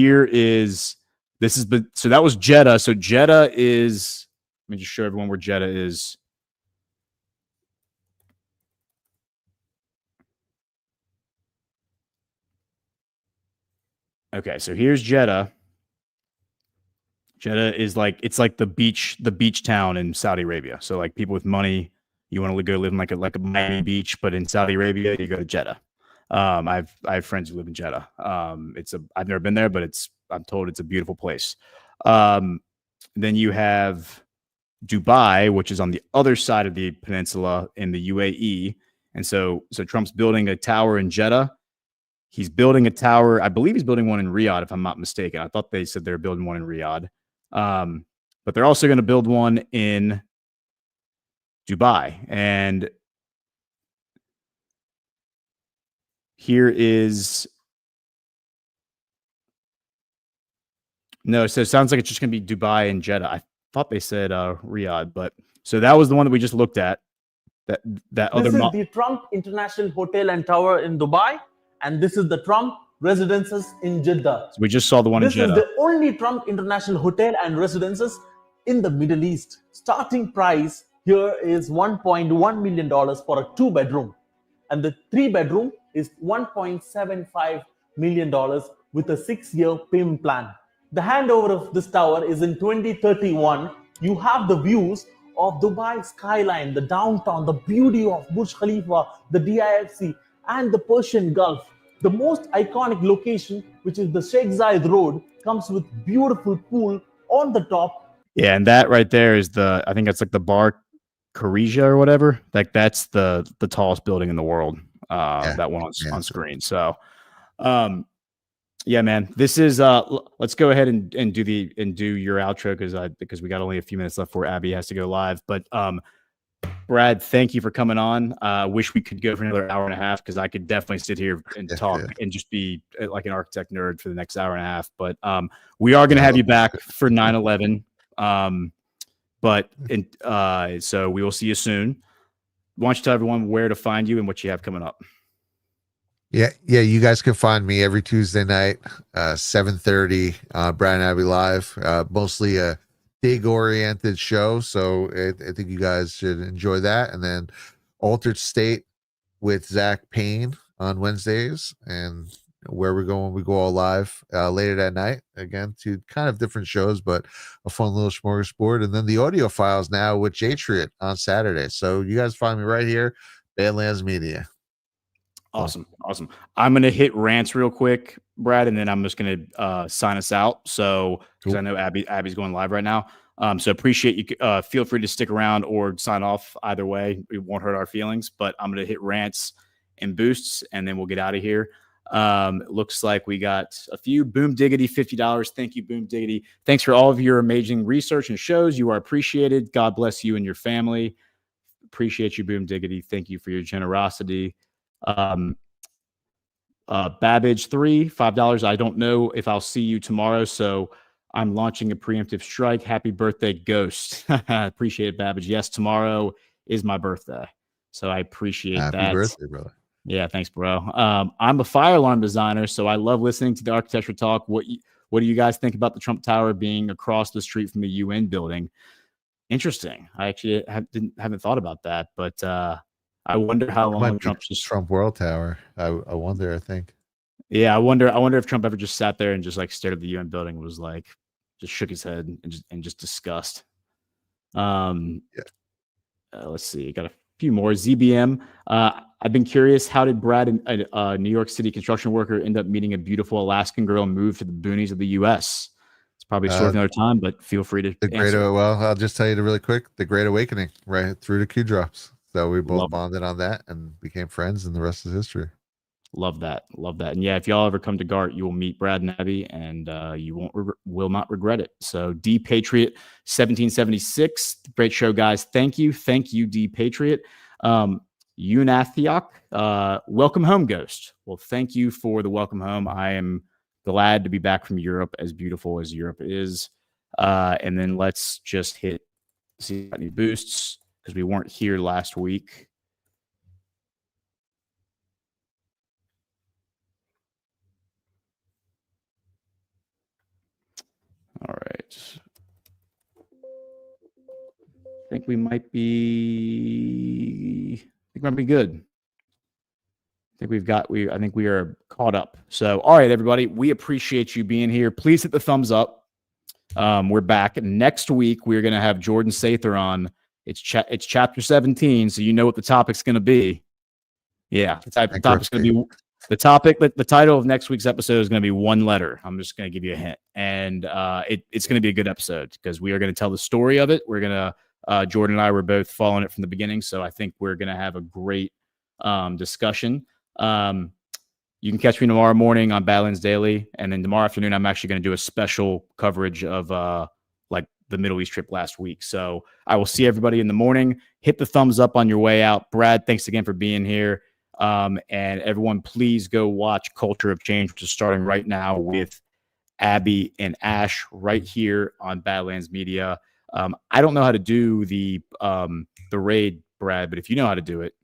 that was Jeddah. So Jeddah is, let me just show everyone where Jeddah is. Okay, so here's Jeddah. Jeddah is it's like the beach town in Saudi Arabia. So like people with money, you want to go live in like a Miami Beach, but in Saudi Arabia, you go to Jeddah. I have friends who live in Jeddah. I've never been there, but I'm told it's a beautiful place. Then you have Dubai, which is on the other side of the peninsula in the UAE. And so Trump's building a tower in Jeddah. He's building a tower. I believe he's building one in Riyadh, if I'm not mistaken. I thought they said they were building one in Riyadh. But they're also going to build one in Dubai. And here is... No, so it sounds like it's just going to be Dubai and Jeddah. I thought they said Riyadh, but so that was the one that we just looked at. That this is the Trump International Hotel and Tower in Dubai, and this is the Trump Residences in Jeddah. So we just saw the one in Jeddah. This is the only Trump International Hotel and Residences in the Middle East. Starting price here is $1.1 million for a 2-bedroom, and the 3-bedroom is $1.75 million with a 6-year payment plan. The handover of this tower is in 2031. You have the views of Dubai skyline, the downtown, the beauty of Burj Khalifa, the DIFC, and the Persian Gulf. The most iconic location, which is the Sheikh Zayed Road, comes with beautiful pool on the top. Yeah, and that right there is I think it's like the Bar Kharija or whatever. Like that's the tallest building in the world. That one on screen. So, yeah, man, this is let's go ahead and do your outro because we got only a few minutes left before Abby has to go live. But Brad, thank you for coming on. Wish we could go for another hour and a half because I could definitely sit here and talk and just be like an architect nerd for the next hour and a half. But we are going to have you back for 9/11. So we will see you soon. Why don't you tell everyone where to find you and what you have coming up? Yeah. You guys can find me every Tuesday night, 7:30, Brad and Abby Live. Mostly a dig-oriented show, so I think you guys should enjoy that. And then Altered State with Zach Payne on Wednesdays, and where we're going, we go all live later that night. Again, two kind of different shows, but a fun little smorgasbord. And then the audio files now with Jatriot on Saturday. So you guys find me right here, Badlands Media. Awesome. I'm going to hit rants real quick, Brad, and then I'm just going to sign us out. So, because I know Abby's going live right now. So appreciate you. Feel free to stick around or sign off. Either way, it won't hurt our feelings. But I'm going to hit rants and boosts, and then we'll get out of here. Looks like we got a few. Boom Diggity, $50. Thank you, Boom Diggity. Thanks for all of your amazing research and shows. You are appreciated. God bless you and your family. Appreciate you, Boom Diggity. Thank you for your generosity. Babbage 3, $5. I don't know if I'll see you tomorrow, so I'm launching a preemptive strike. Happy birthday, Ghost. Appreciate it, Babbage. Yes, tomorrow is my birthday, so I appreciate that. Happy birthday, brother. Yeah, thanks, bro. I'm a fire alarm designer, so I love listening to the architecture talk. What do you guys think about the Trump Tower being across the street from the UN building? Interesting. I actually haven't thought about that, but I wonder how long Trump World Tower. I wonder. I think. Yeah, I wonder if Trump ever just sat there and just like stared at the UN building and was like, just shook his head and just disgust. Let's see. Got a few more. ZBM. I've been curious. How did Brad, a New York City construction worker, end up meeting a beautiful Alaskan girl and move to the boonies of the U.S.? It's probably a story for another time, but feel free to. I'll just tell you really quick. The Great Awakening, right through the Q drops. So we both bonded on that and became friends, and the rest is history. Love that. And yeah, if y'all ever come to GART, you will meet Brad and Abby, and you will not regret it. So D Patriot 1776, great show, guys. Thank you, D Patriot. Unathiok, welcome home, Ghost. Well, thank you for the welcome home. I am glad to be back from Europe, as beautiful as Europe is. And then let's just see any boosts, because we weren't here last week. All right. I think we might be good. I think we are caught up. So, all right, everybody, we appreciate you being here. Please hit the thumbs up. We're back next week. We're going to have Jordan Sather on. It's chapter 17, so you know what the topic's going to be. Yeah, the topic's going to be the topic. The title of next week's episode is going to be one letter. I'm just going to give you a hint, and it's going to be a good episode because we are going to tell the story of it. We're going to Jordan and I were both following it from the beginning, so I think we're going to have a great discussion. You can catch me tomorrow morning on Badlands Daily, and then tomorrow afternoon I'm actually going to do a special coverage of like the Middle East trip last week. So I will see everybody in the morning. Hit the thumbs up on your way out. Brad, thanks again for being here. And everyone, please go watch Culture of Change, which is starting right now with Abby and Ash right here on Badlands Media. I don't know how to do the raid, Brad, but if you know how to do it.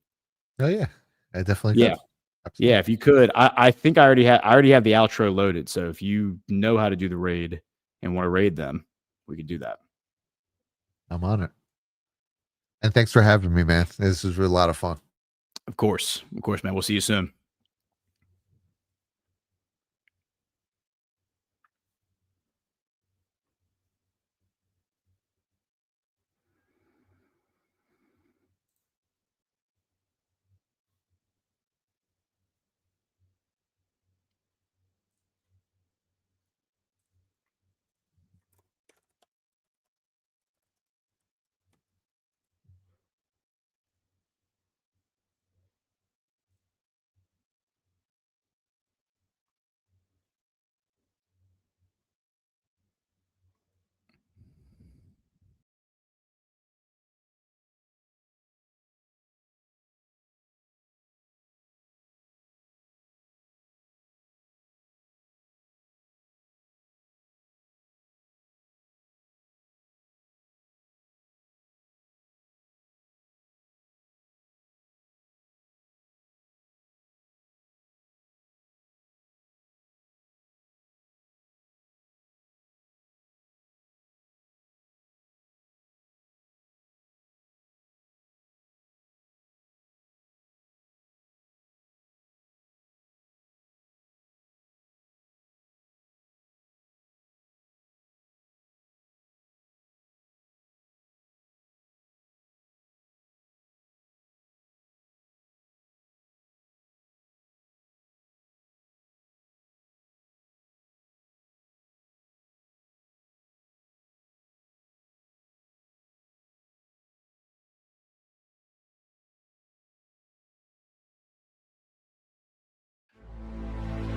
Oh yeah, I definitely could. Absolutely. Yeah, if you could. I think I already have the outro loaded. So if you know how to do the raid and want to raid them, we could do that. I'm on it. And thanks for having me, man. This was a lot of fun. Of course, man. We'll see you soon.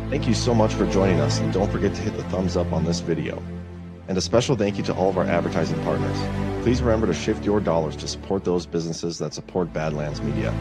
Thank you so much for joining us, and don't forget to hit the thumbs up on this video. And a special thank you to all of our advertising partners. Please remember to shift your dollars to support those businesses that support Badlands Media.